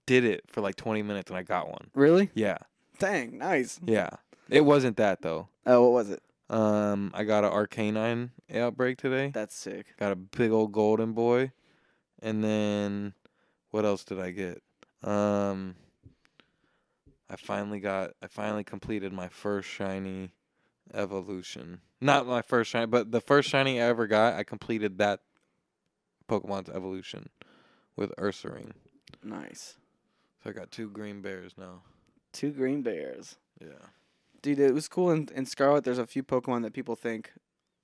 did it for like 20 minutes, and I got one. Really? Yeah. Dang, nice. Yeah. It wasn't that though. Oh, what was it? I got an Arcanine outbreak today. That's sick. Got a big old golden boy, and then what else did I get? I finally completed my first shiny evolution. Not my first shiny, but the first shiny I ever got. I completed that Pokemon's evolution with Ursaring. Nice. So I got 2 green bears now. 2 green bears. Yeah. Dude, it was cool in Scarlet. There's a few Pokemon that people think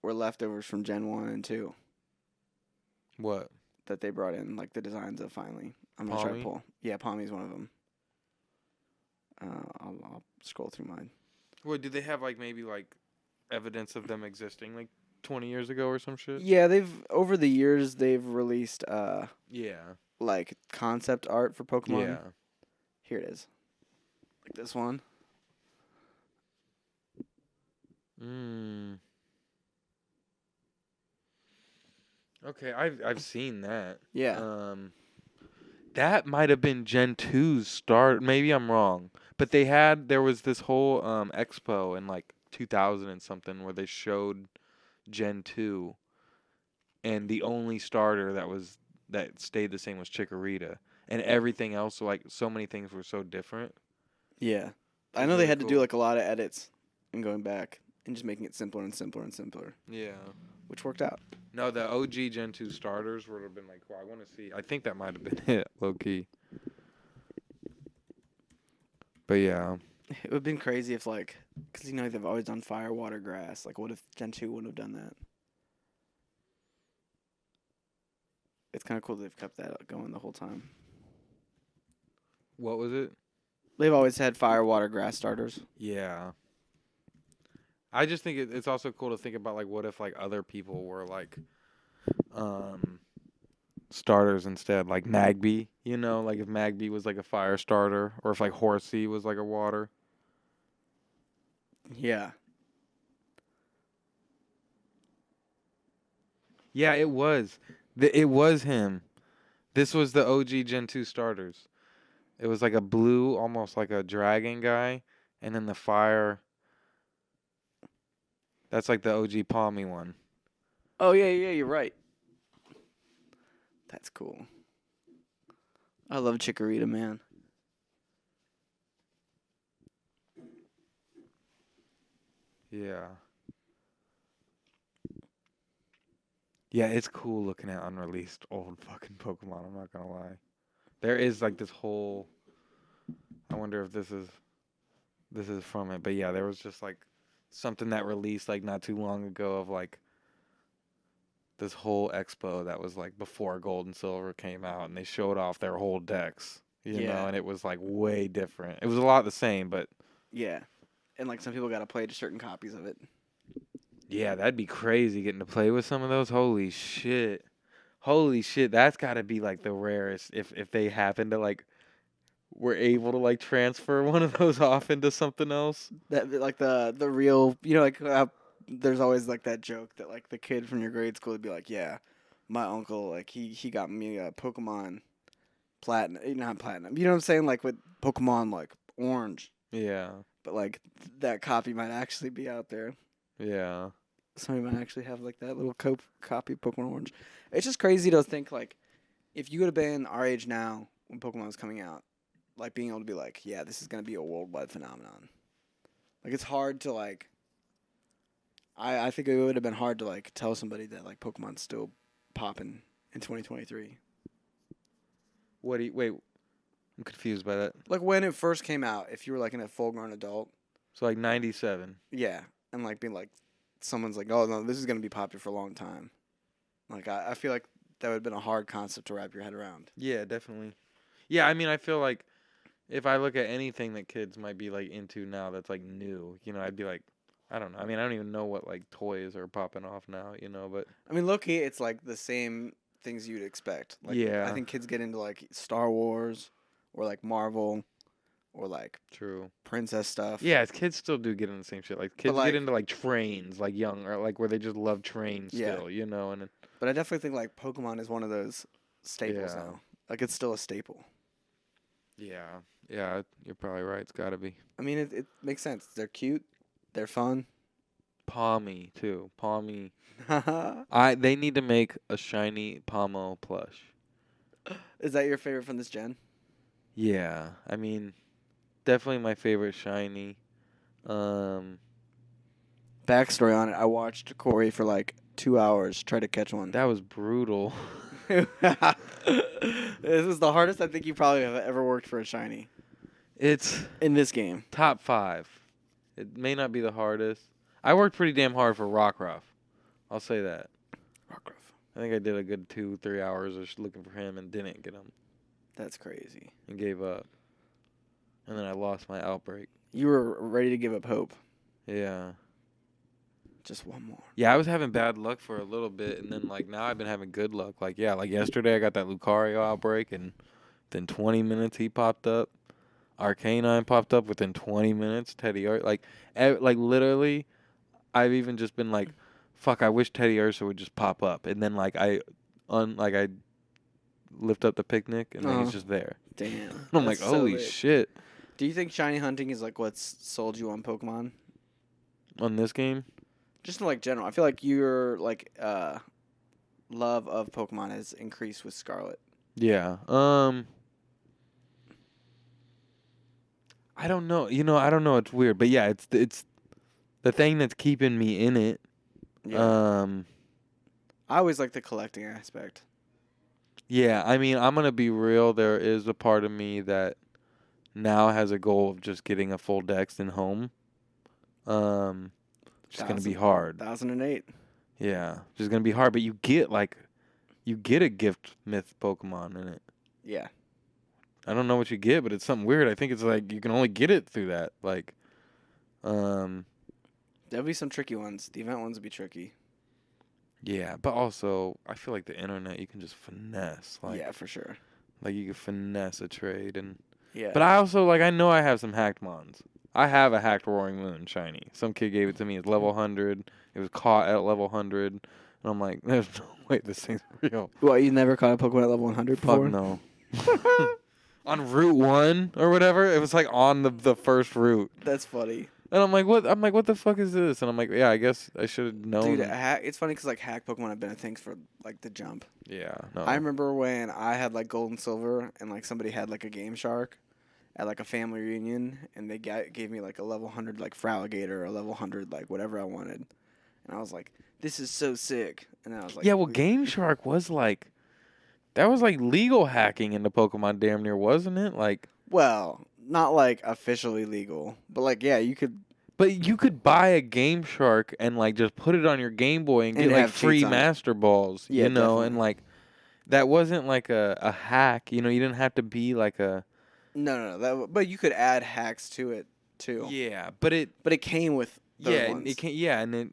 were leftovers from Gen 1 and 2 What? that they brought in, like the designs of finally. I'm going to try to Palmy? pull. Yeah, Palmy's one of them. I'll scroll through mine. What, do they have like maybe like evidence of them existing like 20 years ago or some shit? Yeah, over the years, they've released Yeah. like concept art for Pokemon. Yeah. Here it is. Like this one. Okay, I've seen that. Yeah. That might have been Gen 2's start. Maybe I'm wrong. But there was this whole expo in like 2000 and something where they showed Gen 2, and the only starter that stayed the same was Chikorita, and everything else, like so many things were so different. Yeah. I It's know they really had to do cool. like a lot of edits and going back and just making it simpler and simpler and simpler, Yeah. which worked out. No, the OG Gen 2 starters would have been like, well, I want to see. I think that might have been it, low key. But yeah. It would have been crazy if like, because they've always done fire, water, grass. Like, what if Gen 2 wouldn't have done that? It's kind of cool they've kept that going the whole time. What was it? They've always had fire, water, grass starters. Yeah. I just think it's also cool to think about like what if like other people were like starters instead, like Magby. You know, like if Magby was like a fire starter, or if like Horsey was like a water. Yeah. Yeah, it was. It was him. This was the OG Gen 2 starters. It was like a blue, almost like a dragon guy, and then the fire. That's like the OG Palmy one. Oh yeah, yeah, you're right. That's cool. I love Chikorita, man. Yeah. Yeah, it's cool looking at unreleased old fucking Pokemon, I'm not gonna lie. There is like this whole I wonder if this is from it, but yeah, there was just like something that released like not too long ago of like this whole expo that was like before Gold and Silver came out and they showed off their whole decks, you know, Yeah. and it was like way different. It was a lot the same, but Yeah. And like some people got to play certain copies of it. yeah, that'd be crazy getting to play with some of those. Holy shit. Holy shit, that's got to be like the rarest if they happen to like were able to like transfer one of those off into something else. That like the real, you know, like there's always like that joke that like the kid from your grade school would be like, yeah, my uncle like he got me a Pokemon Platinum, not Platinum. You know what I'm saying? Like with Pokemon like Orange, Yeah. but like that copy might actually be out there. Yeah. Somebody might actually have like that little copy of Pokemon Orange. It's just crazy to think like if you would have been our age now when Pokemon was coming out, like being able to be like, yeah, this is gonna be a worldwide phenomenon. Like it's hard to like. I think it would have been hard to like tell somebody that like Pokemon's still popping in 2023. What do you wait? I'm confused by that. Like when it first came out, if you were like a full grown adult, So like 97. yeah, and like being like, someone's like, oh no, this is gonna be popular for a long time. Like I feel like that would have been a hard concept to wrap your head around. Yeah, definitely. Yeah, I mean, I feel like if I look at anything that kids might be like into now that's like new, you know, I'd be like, I don't know. I mean, I don't even know what like toys are popping off now, you know, but I mean, low key, it's like the same things you'd expect. Like yeah, I think kids get into like Star Wars or like Marvel or like true. princess stuff. Yeah, kids still do get into the same shit. Like kids like- get into like trains, like young or like where they just love trains Yeah. still, you know, and But I definitely think like Pokemon is one of those staples Yeah. now. Like it's still a staple. yeah, yeah, you're probably right. It's got to be I mean, it makes sense. They're cute. They're fun. Palmy too. Palmy. Is They need to make a shiny Pomo plush. that your favorite from this gen? Yeah, I mean, definitely my favorite shiny. Backstory on it: I watched Corey for like 2 hours try to catch one. That was brutal. This is the hardest I think you probably have ever worked for a shiny It's in this game. top 5. It may not be the hardest. I worked pretty damn hard for Rockruff. I'll say that. Rockruff. I think I did a good 2-3 hours just looking for him and didn't get him That's crazy. and gave up. And then I lost my outbreak. You were ready to give up hope. Yeah. Just one more. Yeah, I was having bad luck for a little bit, and then like now I've been having good luck. Like yeah, like yesterday I got that Lucario outbreak, and within 20 minutes he popped up. Arcanine popped up within 20 minutes. Teddy Ursa, like literally, I've even just been like, fuck, I wish Teddy Ursa would just pop up, and then like I lift up the picnic, and then he's just there. Damn. And I'm like, That's so holy lit. shit! Do you think shiny hunting is like what's sold you on Pokemon? On this game, Just in like general, I feel like your like love of Pokemon has increased with Scarlet. yeah. I don't know. You know, I don't know. It's weird, but yeah, it's the thing that's keeping me in it. Yeah. I always like the collecting aspect. Yeah, I mean, I'm gonna be real. There is a part of me that now has a goal of just getting a full Dex in home. It's gonna be hard. 2008. Yeah, just gonna be hard. But you get a gift myth Pokemon in it. Yeah. I don't know what you get, but it's something weird. I think it's like you can only get it through that. Like, There'll be some tricky ones. The event ones will be tricky. Yeah, but also I feel like the internet you can just finesse Yeah, for sure. like you can finesse a trade and Yeah. but I also like I know I have some hacked mons. I have a hacked Roaring Moon shiny. Some kid gave it to me. It's level 100. It was caught at level 100. And I'm like, there's no way this thing's real. Well, you never caught a Pokemon at level 100 Fuck before? no. On Route 1 or whatever, it was like on the first route. That's funny. And I'm like, what? I'm like, what the fuck is this? And I'm like, yeah, I guess I should have known. Dude, it's funny because, like, hack Pokemon have been a thing for, like, the jump. Yeah, no. I remember when I had, like, Gold and Silver and, like, somebody had, like, a Game Shark at, like, a family reunion, and they gave me, like, a level 100, like, Fraligator, or a level 100, like, whatever I wanted. And I was like, this is so sick. And then I was like... Yeah, well, Game Shark was like... That was like legal hacking into Pokemon damn near, wasn't it? Like... Well, not, like, officially legal. But, like, yeah, you could... But you could buy a Game Shark and like just put it on your Game Boy and get like have free cheats on it. Master Balls, Yeah, you know, definitely. and like that wasn't like a hack, you know. You didn't have to be like a No. But you could add hacks to it, too. yeah, but it But it came with those yeah ones. it can yeah and it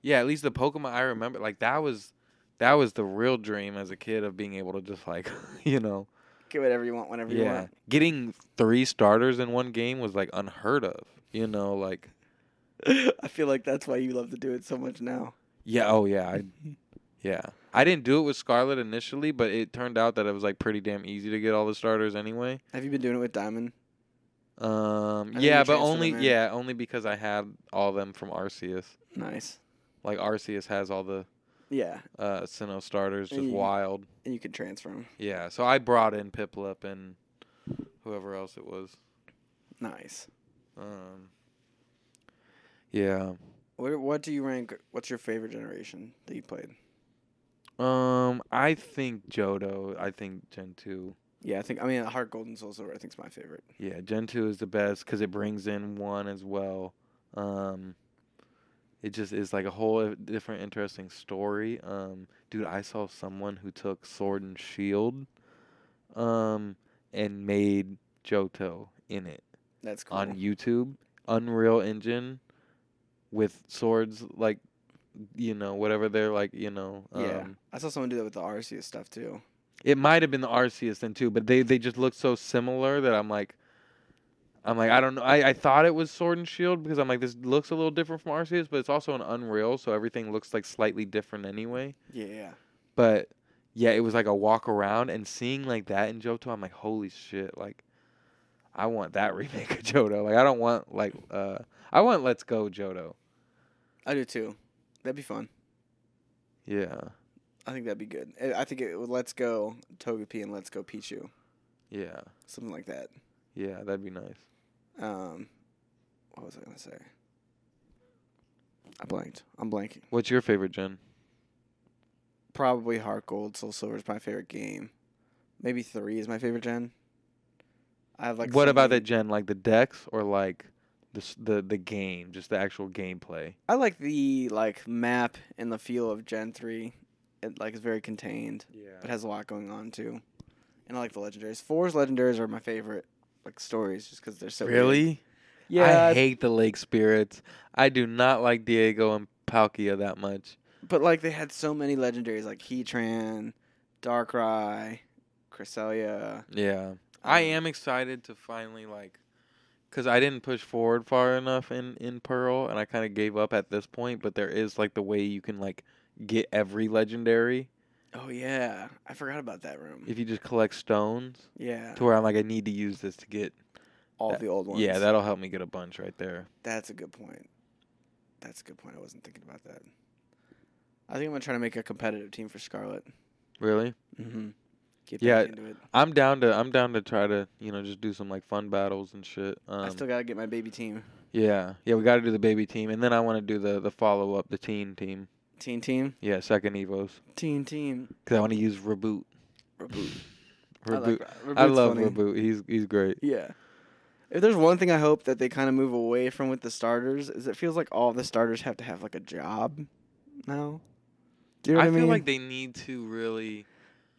yeah at least the Pokemon I remember like that was the real dream as a kid of being able to just like you know Get whatever you want whenever you yeah want. getting 3 starters in one game was like unheard of, you know, like I feel like that's why you love to do it so much now. yeah oh yeah I didn't do it with Scarlet initially, but it turned out that it was like pretty damn easy to get all the starters anyway. Have you been doing it with Diamond? think Yeah, you but transferred them in. only because I had all of them from Arceus. Nice. Like Arceus has all the Yeah, Sinnoh starters, just And you- wild. and you can transfer them. Yeah, so I brought in Piplup and whoever else it was. Nice. Yeah. What do you rank? What's your favorite generation that you played? I think Johto. I think Gen 2. Yeah, I mean, Heart Gold and Soul Silver, I think is my favorite. Yeah, Gen 2 is the best because it brings in 1 as well. It just is like a whole different interesting story. Dude, I saw someone who took Sword and Shield and made Johto in it That's cool. on YouTube. Unreal Engine with swords, like, you know, whatever they're like, you know. Yeah, I saw someone do that with the Arceus stuff too. It might have been the Arceus then too, but they just look so similar that I'm like, I don't know. I thought it was Sword and Shield because I'm like, this looks a little different from Arceus, but it's also an Unreal, so everything looks like slightly different anyway. Yeah. But yeah, it was like a walk around and seeing like that in Johto, I'm like, holy shit, like I want that remake of Johto. Like I don't want like I want Let's Go Johto. I do too. That'd be fun. Yeah. I think that'd be good. I think it would Let's Go Togepi and Let's Go Pichu. Yeah. Something like that. Yeah, that'd be nice. What was I gonna say? I blanked. I'm blanking. What's your favorite gen? Probably Heart Gold, Soul Silver is my favorite game. Maybe 3 is my favorite gen. I have like. What so about many- that gen? Like the decks or like the game, just the actual gameplay? I like the map and the feel of Gen 3. It is very contained. Yeah. It has a lot going on too. And I like the legendaries. 4's legendaries are my favorite stories just because they're so good. Really? Yeah, I hate the Lake Spirits. I do not like Diego and Palkia that much. but they had so many legendaries like Heatran, Darkrai, Cresselia. Yeah. I am excited to finally because I didn't push forward far enough in Pearl, and I kind of gave up at this point, but there is the way you can get every legendary Oh yeah, I forgot about that room. if you just collect stones Yeah, to where I'm like, I need to use this to get all that- the old ones. Yeah, that'll help me get a bunch right there. That's a good point. That's a good point. I wasn't thinking about that. I think I'm gonna try to make a competitive team for Scarlet. Really? Mm-hmm. Get Yeah. back into it. I'm down to try to, just do some fun battles and shit. I still gotta get my baby team. Yeah, we got to do the baby team, and then I want to do the follow up, the teen team. Teen team. Yeah, second Evos, Teen team. because I want to use Reboot. Reboot. Reboot. I I like love funny. Reboot. He's great. Yeah. If there's one thing I hope that they kind of move away from with the starters, is it feels like all the starters have to have a job now. Do you know what I mean? feel like they need to really.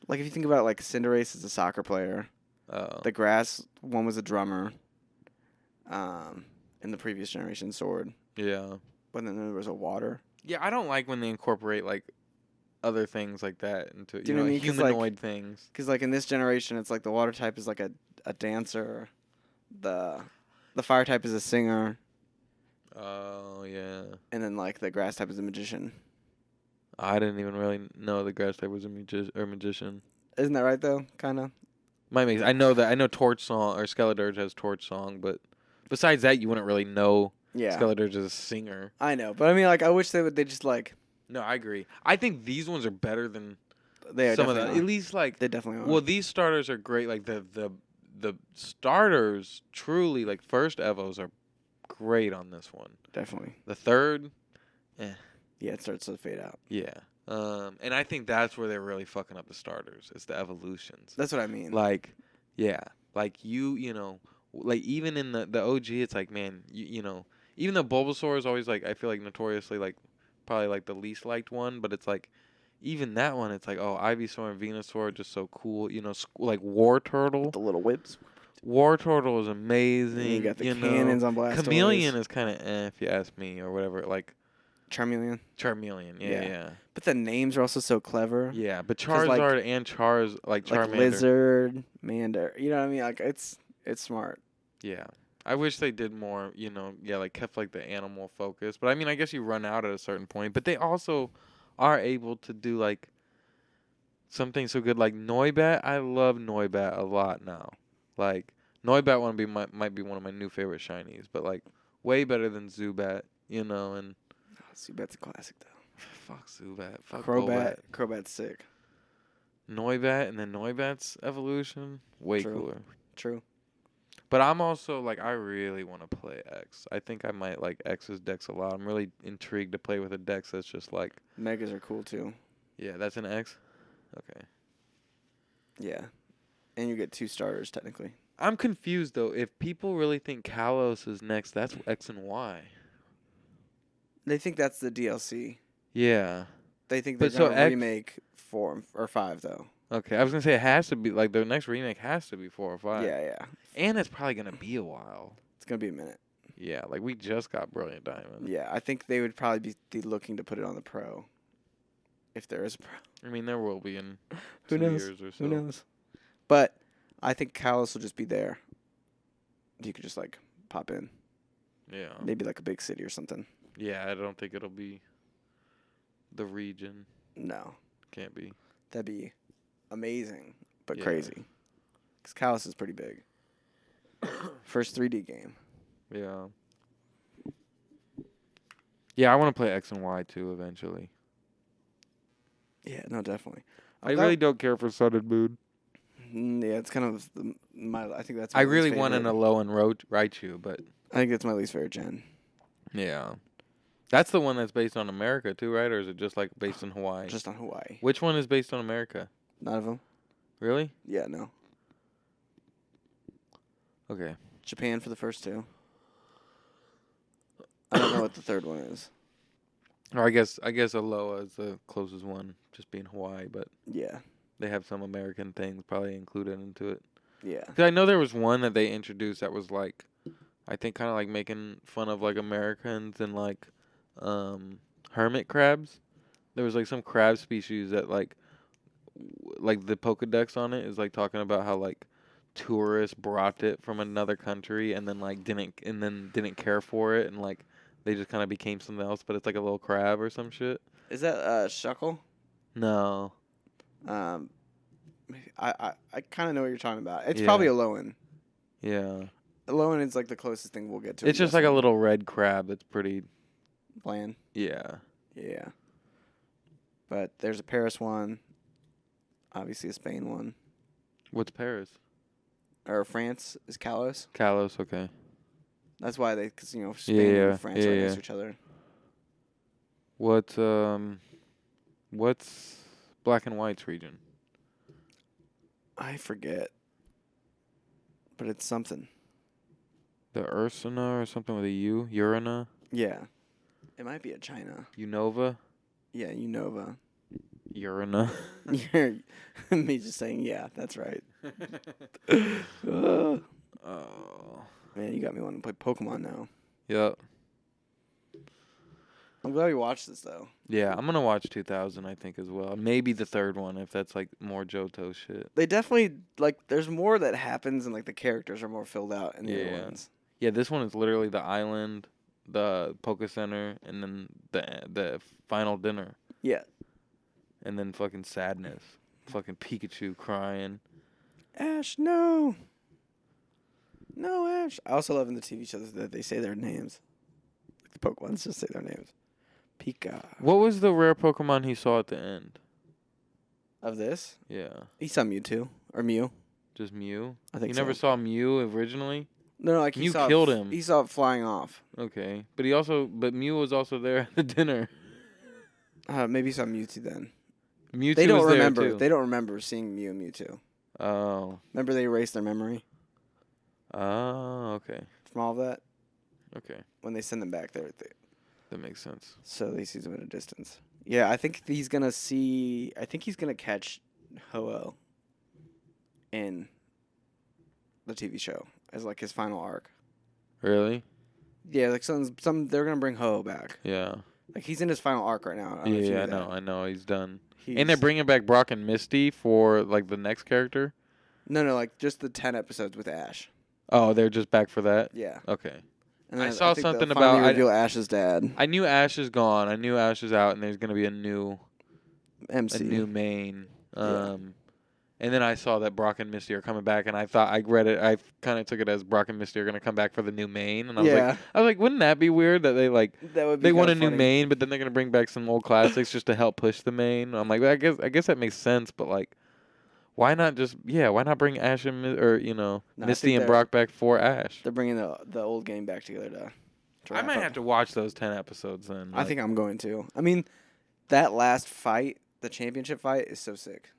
if you think about Cinderace is a soccer player, the grass one was a drummer. In the previous generation, Sword, Yeah. but then there was a water. Yeah, I don't like when they incorporate other things like that into Do you know what I mean? 'Cause, like- humanoid things. Because like in this generation, it's like the water type is like a dancer, the fire type is a singer, Oh yeah, and then like the grass type is a magician. I didn't even really know the grass type was a magician. Isn't that right though? Kind of. Might make. I know Torch Song or Skeledirge has Torch Song, but besides that, you wouldn't really know Yeah. Skeledirge is a singer. I know, but I mean, like, I wish they just like No, I agree. I think these ones are better than they are some of the. definitely At least like they definitely are. well, these starters are great. Like the starters truly like first Evos are great on this one. Definitely. The third, Yeah, it starts to fade out. yeah. And I think that's where they're really fucking up the starters. It's the evolutions. That's what I mean. Like, yeah, like you know, like even in the OG, it's like, man, you know, even though Bulbasaur is always like, I feel like notoriously like probably like the least liked one, but it's like even that one, it's like, oh, Ivysaur and Venusaur are just so cool. You know, like War Turtle. The little whips. War Turtle is amazing. And you got the know. cannons on Blastoise. Chameleon is kind of if you ask me, or whatever. Like Charmeleon. Charmeleon, yeah. But the names are also so clever. Yeah, but 'Cause, Charizard like- and Charmander. Like Lizard, Mander. You know what I mean? Like it's smart. Yeah. I wish they did more, you know, like kept like the animal focus. But I mean, I guess you run out at a certain point. But they also are able to do like something so good like Noibat. I love Noibat a lot now. Like Noibat might be one of my new favorite shinies, but like way better than Zubat, you know, and Zubat's a classic though. fuck Zubat. Fuck Crobat. Golbat. Crobat's sick. Noibat and then Noibat's evolution, way True. cooler. True. But I'm also like I really want to play X. I think I might like X's decks a lot. I'm really intrigued to play with a deck that's just like Megas are cool too. yeah, that's an X. Okay. Yeah. And you get 2 starters technically. I'm confused though. If people really think Kalos is next, that's X and Y. They think that's the DLC. Yeah. They think they're But so gonna X- remake 4 or 5 though. Okay. I was gonna say it has to be like the next remake has to be 4 or 5. Yeah. And it's probably gonna be a while. It's gonna be a minute. Yeah. Like we just got Brilliant Diamond. Yeah, I think they would probably be looking to put it on the Pro. If there is a Pro. I mean, there will be in Who 2 knows? years or so. Who knows? But I think Kalos will just be there. You could just like pop in. Yeah. Maybe like a big city or something. Yeah. I don't think it'll be the region. No. Can't be. That'd be amazing, but Yeah. crazy. Because Kalos is pretty big. First 3D game. Yeah. Yeah, I want to play X and Y too eventually. Yeah, no, definitely. I really don't care for Sun and Moon. Yeah, it's kind of my. I think that's. I My really least want an favorite. Alolan Raichu, but I think that's my least favorite gen. yeah. That's the one that's based on America too, right? Or is it just like based in Hawaii? Just on Hawaii. Which one is based on America? None of them. Really? Yeah, no. Okay. Japan for the first 2. I don't know what the third one is. Or I guess Alola is the closest one, just being Hawaii, but Yeah, they have some American things probably included into it. yeah. 'Cause I know there was one that they introduced that was like, I think kind of like making fun of like Americans and like hermit crabs. There was like some crab species that like the Pokedex on it is like talking about how like tourists brought it from another country and then like didn't care for it and like they just kind of became something else, but it's like a little crab or some shit. Is that Shuckle? No. I kind of know what you're talking about. It's Yeah. probably Alolan. Yeah. Alolan is like the closest thing we'll get to. It's I'm just like a guessing. little red crab that's pretty. Bland. Yeah. Yeah. But there's a Paris one. Obviously a Spain one. What's Paris? Or France is Kalos. Kalos. Okay. That's why because Spain Yeah, and France are yeah, next yeah. to each other. What's Black and White's region? I forget. But it's something. The Ursina or something with a U? Urina? Yeah. It might be a China. Unova? Yeah, Unova. Urina. You're me just saying, yeah, that's right. Oh. Man, you got me wanting to play Pokemon now. Yep. I'm glad we watched this though. Yeah, I'm gonna watch 2000. I think as well. Maybe the third one if that's like more Johto shit. They definitely like. There's more that happens, and like the characters are more filled out in the Yeah. other ones. Yeah, this one is literally the island, the Poke Center, and then the final dinner, Yeah. and then fucking sadness, fucking Pikachu crying. Ash, no. No, Ash. I also love in the TV shows that they say their names. Like the Pokemons just say their names. Pika. What was the rare Pokemon he saw at the end? Of this? Yeah, He saw Mewtwo. Or Mew. just Mew. I think You so. never saw Mew originally. No, like he Mew saw killed him. He saw it flying off. Okay, but Mew was also there at the dinner. Maybe he saw Mewtwo then. Mewtwo They don't was there remember. too. They don't remember seeing Mew and Mewtwo. Oh. Remember they erased their memory Oh, okay. from all of that? Okay. When they send them back there. That makes sense. So they see them at a distance. Yeah, I think he's going to catch Ho-Oh in the TV show as like his final arc. Really? Yeah, like some they're going to bring Ho-Oh back. Yeah. Like he's in his final arc right now. I don't know if you Yeah, knew I know. He's done. that. And they're bringing back Brock and Misty for like the next character. No, like just the 10 episodes with Ash. Oh, they're just back for that. Yeah. Okay. And I then saw think they'll something finally about- reveal Ash's dad. I knew Ash is gone. I knew Ash is out, and there's gonna be a new MC. main. Yeah. And then I saw that Brock and Misty are coming back, and I thought I read it. I kind of took it as Brock and Misty are gonna come back for the new main, and I was like, wouldn't that be weird that they like that would be they want a kinda new funny. main, but then they're gonna bring back some old classics just to help push the main. I'm like, I guess that makes sense, but like, why not bring Ash and No, I Misty think and Brock back for Ash? They're bringing the old game back together to I wrap might up. have to watch those 10 episodes then. I think I'm going to. I mean, that last fight, the championship fight, is so sick.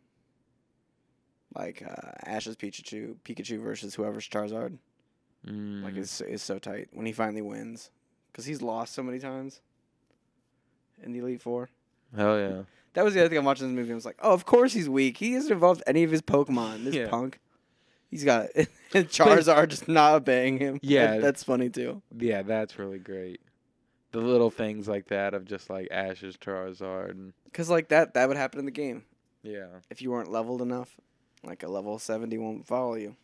Like Ash's Pikachu versus whoever's Charizard. Like is so tight when he finally wins, because he's lost so many times in the Elite Four. Hell yeah. That was the other thing I'm watching this movie. I was like, oh, of course he's weak. He hasn't evolved any of his Pokemon. This Yeah. punk. He's got Charizard just not obeying him. Yeah. That's funny too. Yeah, that's really great. The little things like that of just like Ash's Charizard. And, Because like that would happen in the game yeah. if you weren't leveled enough. Like a level 70 won't follow you.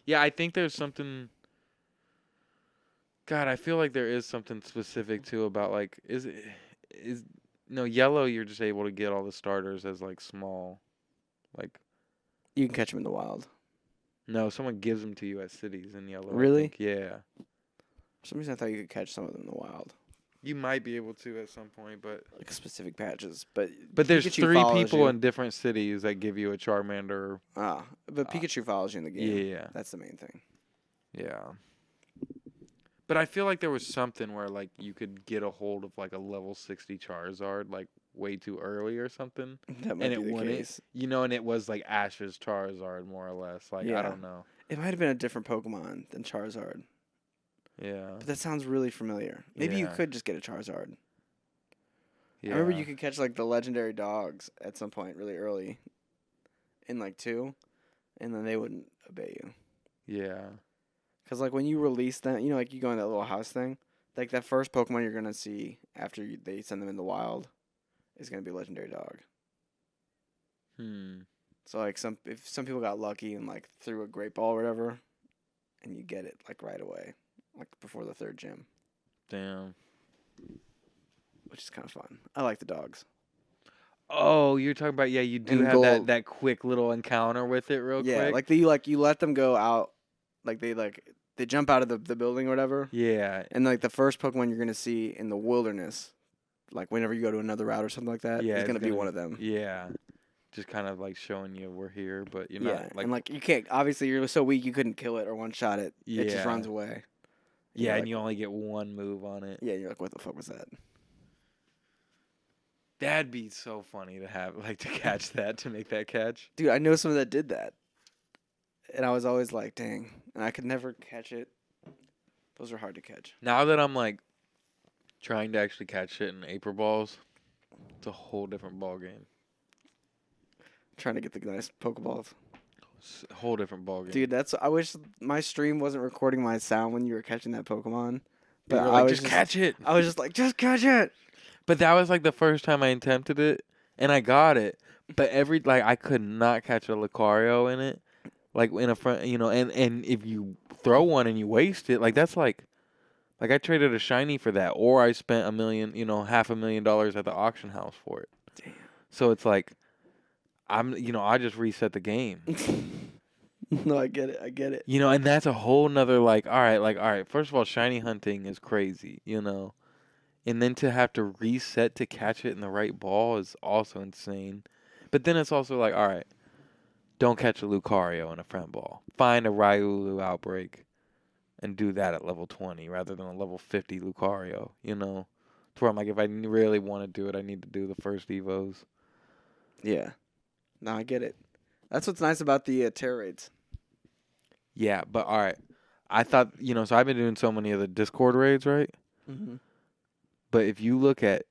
Yeah, I think there's something. God, I feel like there is something specific too about like yellow. You're just able to get all the starters as like small, like You can catch him in the wild. no, someone gives them to you at cities in yellow. I Really? think. Yeah, For some reason, I thought you could catch some of them in the wild, you might be able to at some point, but like specific patches. But there's Pikachu 3 follows people you. in different cities that give you a Charmander. But Pikachu follows you in the game. Yeah, That's the main thing. yeah. But I feel like there was something where like you could get a hold of like a level 60 Charizard like way too early or something. That might And be it the wouldn't, case. and it was like Ash's Charizard more or less. Like Yeah. I don't know. It might have been a different Pokemon than Charizard. Yeah. But that sounds really familiar. Maybe you Yeah. could just get a Charizard. Yeah. I remember you could catch like the legendary dogs at some point really early in like 2, and then they wouldn't obey you. Yeah. Because like when you release them, like you go in that little house thing, like that first Pokemon you're going to see after they send them in the wild is going to be a legendary dog. So like if some people got lucky and like threw a great ball or whatever, and you get it like right away, like before the 3rd gym, Damn. which is kind of fun. I like the dogs. Oh, you're talking about you do And have gold. that quick little encounter with it real Yeah, quick. like you let them go out, like they jump out of the building or whatever, Yeah. and like the first Pokemon you're gonna see in the wilderness, like whenever you go to another route or something like that, Yeah, is it's gonna be gonna- one of them. Yeah. Just kind of like showing you we're here, but you're Yeah, not and like you can't. Obviously, you're so weak you couldn't kill it or one shot it. It just Yeah. runs away. yeah, you're and like- you only get one move on it. Yeah, you're like, what the fuck was that? That'd be so funny to have like to catch that to make that catch. Dude, I know someone that did that, and I was always like, dang, and I could never catch it. Those are hard to catch. Now that I'm like trying to actually catch shit in April balls, it's a whole different ball game. Trying to get the nice Pokeballs. It's a whole different ball game. Dude, I wish my stream wasn't recording my sound when you were catching that Pokemon, But You were I like, was just catch it. I was just like, just catch it. But that was like the first time I attempted it, and I got it. But I could not catch a Lucario in it, like in a front, and if you throw one and you waste it, like that's like I traded a shiny for that, or I spent $500,000 at the auction house for it. Damn. So it's like I just reset the game. No, I get it. I get it. And that's a whole nother all right. First of all, shiny hunting is crazy, and then to have to reset to catch it in the right ball is also insane. But then it's also like, all right, don't catch a Lucario in a friend ball. Find a Ryulu outbreak and do that at level 20 rather than a level 50 Lucario, To where I'm like, if I really want to do it, I need to do the first Evos. Yeah. No, I get it. That's what's nice about the terror raids. Yeah, but all right. I thought, so I've been doing so many of the Discord raids, right? Mm-hmm. But if you look at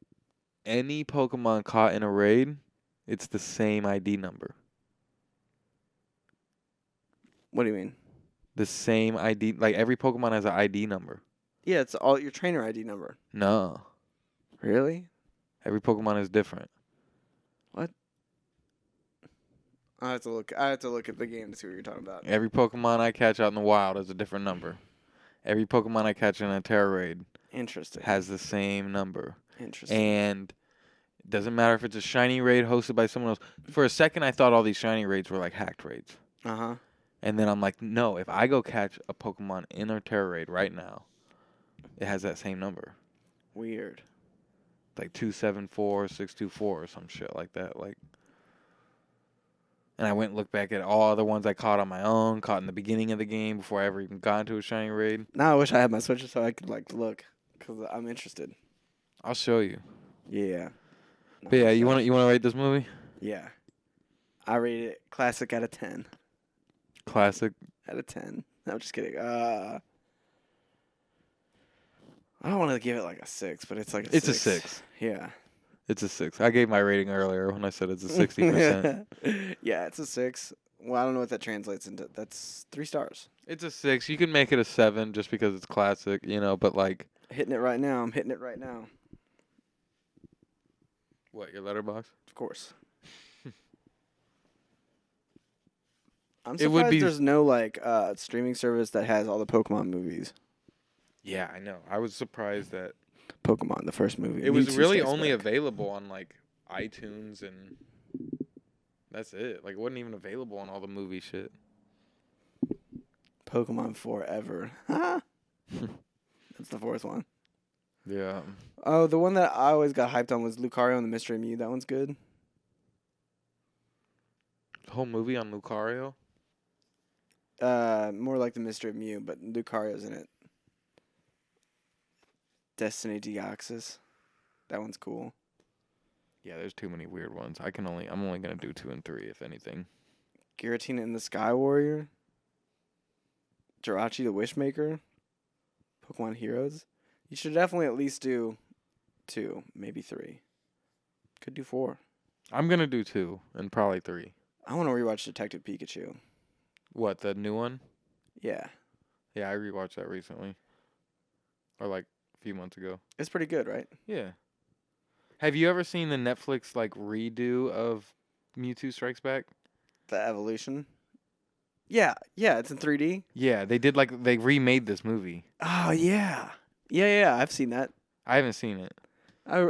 any Pokemon caught in a raid, it's the same ID number. What do you mean? The same ID. Like, every Pokemon has an ID number. Yeah, it's all your trainer ID number. No. Really? Every Pokemon is different. What? I have to look at the game to see what you're talking about. Every Pokemon I catch out in the wild has a different number. Every Pokemon I catch in a Terra raid Interesting. has the same number. Interesting. And it doesn't matter if it's a shiny raid hosted by someone else. For a second, I thought all these shiny raids were like hacked raids. Uh-huh. And then I'm like, no, if I go catch a Pokemon in a Terra raid right now, it has that same number. Weird. Like 274624 or some shit like that. And I went and looked back at all the ones I caught on my own, caught in the beginning of the game before I ever even got into a shiny raid. Now I wish I had my Switch so I could look, because I'm interested. I'll show you. Yeah. But yeah, you want to rate this movie? Yeah. I rate it classic out of 10. Classic. Out of 10. No, I'm just kidding. I don't want to give it like a 6, but it's like a 6. It's a 6. Yeah. It's a 6. I gave my rating earlier when I said it's a 60%. Yeah, it's a 6. Well, I don't know what that translates into. That's 3 stars. It's a 6. You can make it a 7 just because it's classic, but like. Hitting it right now. I'm hitting it right now. What, your letterbox? Of course. I'm It would surprised be- there's no streaming service that has all the Pokemon movies. Yeah, I know. I was surprised that Pokemon, the first movie. it was Mewtwo really Strikes only Back. available on like iTunes and that's it. Like, it wasn't even available on all the movie shit. Pokemon Forever. That's the 4th one. Yeah. Oh, the one that I always got hyped on was Lucario and the Mystery Mew. That one's good. The whole movie on Lucario? More like the Mystery Mew, but Lucario's in it. Destiny Deoxys. That one's cool. Yeah, there's too many weird ones. I'm only gonna do 2 and 3, if anything. Giratina and the Sky Warrior. Jirachi the Wishmaker. Pokemon Heroes. You should definitely at least do 2, maybe 3. Could do 4. I'm gonna do 2 and probably 3. I want to rewatch Detective Pikachu. What, the new one? Yeah. Yeah, I rewatched that recently. Or like a few months ago. It's pretty good, right? Yeah. Have you ever seen the Netflix redo of Mewtwo Strikes Back? The evolution. Yeah, it's in 3D. Yeah, they remade this movie. Oh yeah, yeah. I've seen that. I haven't seen it. I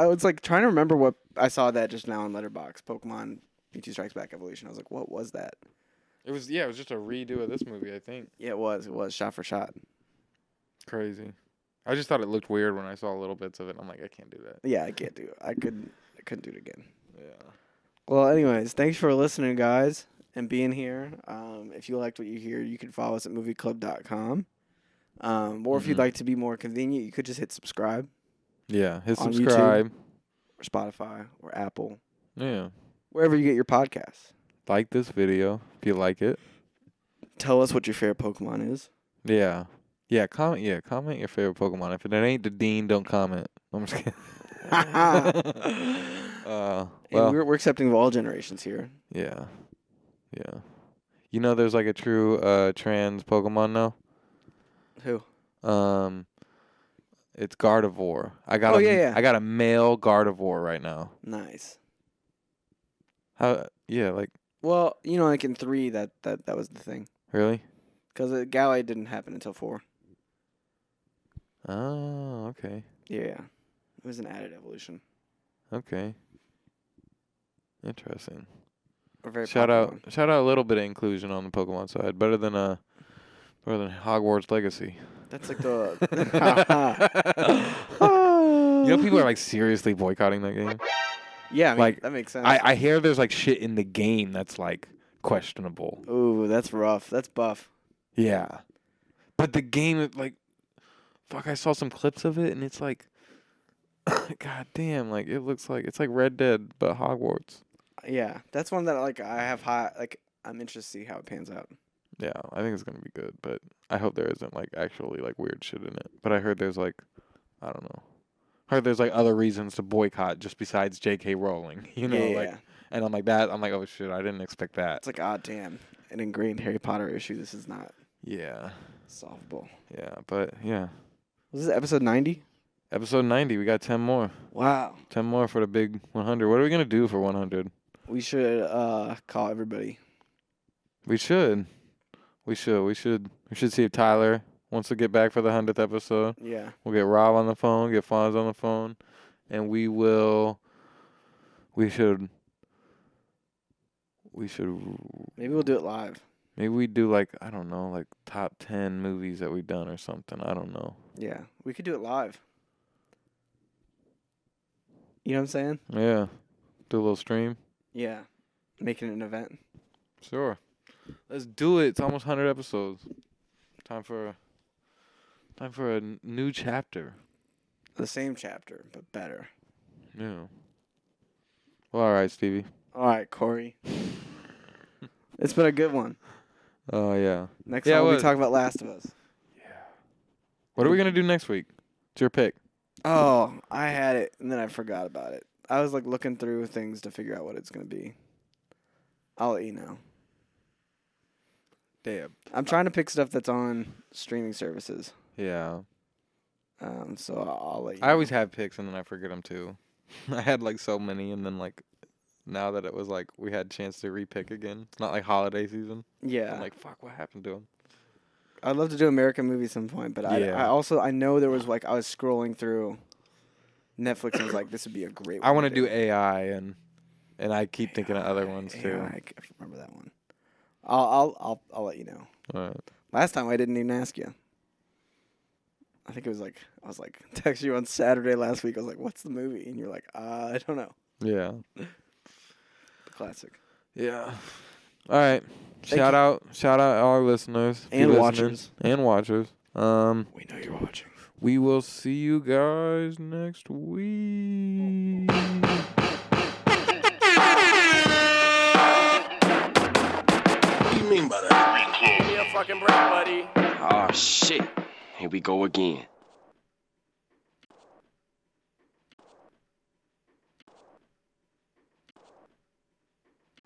was trying to remember what I saw that just now on Letterboxd. Pokemon Mewtwo Strikes Back Evolution. I was like, what was that? It was just a redo of this movie, I think. Yeah, it was shot for shot. Crazy. I just thought it looked weird when I saw little bits of it. I'm like, I can't do that. Yeah, I can't do it. I couldn't do it again. Yeah. Well, anyways, thanks for listening, guys, and being here. If you liked what you hear, you can follow us at movieclub.com. Or if you'd like to be more convenient, you could just hit subscribe. Yeah, hit On subscribe. Or Spotify or Apple. Yeah. Wherever you get your podcasts. Like this video if you like it. Tell us what your favorite Pokemon is. Yeah. Yeah, comment your favorite Pokemon. If it ain't the Dean, don't comment. I'm just kidding. And well, we're accepting of all generations here. yeah. Yeah. There's a true trans Pokemon now. Who? It's Gardevoir. I got Oh, yeah. I got a male Gardevoir right now. Nice. How? Yeah, like Well, like in 3, that was the thing. really? Because Gallade didn't happen until 4. Oh, okay. Yeah. It was an added evolution. Okay. Interesting. A very Shout popular out one. shout out a little bit of inclusion on the Pokemon side. Better than Hogwarts Legacy. That's like the. You know people are like seriously boycotting that game? Yeah, I mean, like that makes sense. I hear there's like shit in the game that's like questionable. Ooh, that's rough. That's buff. Yeah. But the game like fuck, I saw some clips of it and it's like god damn, like it looks like it's like Red Dead but Hogwarts. Yeah, that's one that like I have high. Like I'm interested to see how it pans out. Yeah, I think it's gonna be good, but I hope there isn't like actually like weird shit in it. But I heard there's like I don't know. I heard there's like other reasons to boycott just besides J.K. Rowling. You know, Yeah. like and I'm like that. I'm like, oh shit, I didn't expect that. It's like, oh damn, an ingrained Harry Potter issue. This is not Yeah, solvable. yeah, but yeah. Was this episode 90? Episode 90. We got 10 more. Wow. 10 more for the big 100. What are we gonna do for 100? We should call everybody. We should. We should see if Tyler wants to get back for the 100th episode. Yeah. We'll get Rob on the phone, get Fonz on the phone, and we should Maybe we'll do it live. maybe we do like I don't know, like top 10 movies that we've done or something. I don't know. Yeah, we could do it live. You know what I'm saying? Yeah. Do a little stream. Yeah. Making it an event. Sure. Let's do it. It's almost 100 episodes. Time for a new chapter. The same chapter, but better. Yeah. Well, all right, Stevie. All right, Corey. It's been a good one. Oh, yeah. Next Yeah, time it we'll be was. talking about Last of Us. What are we going to do next week? It's your pick. Oh, I had it, and then I forgot about it. I was like looking through things to figure out what it's going to be. I'll let you know. Damn. I'm trying to pick stuff that's on streaming services. Yeah. So I'll let you I know. always have picks and then I forget them too. I had like so many and then like now that it was like we had a chance to repick again. It's not like holiday season. Yeah. I'm like, fuck, what happened to them? I'd love to do American movies some point, but Yeah. I know there was like I was scrolling through Netflix and was like, this would be a great one. I want to do AI and I keep thinking of other ones too. I remember that one. I'll let you know. All right. Last time I didn't even ask you. I think it was like I was like text you on Saturday last week. I was like, "What's the movie?" And you're like, I don't know." Yeah. The classic. Yeah. All right. Thank Shout out our listeners And for watchers. listening. And watchers. We know you're watching. We will see you guys next week. What do you mean by that? Give me a fucking break, buddy. Oh shit. Here we go again.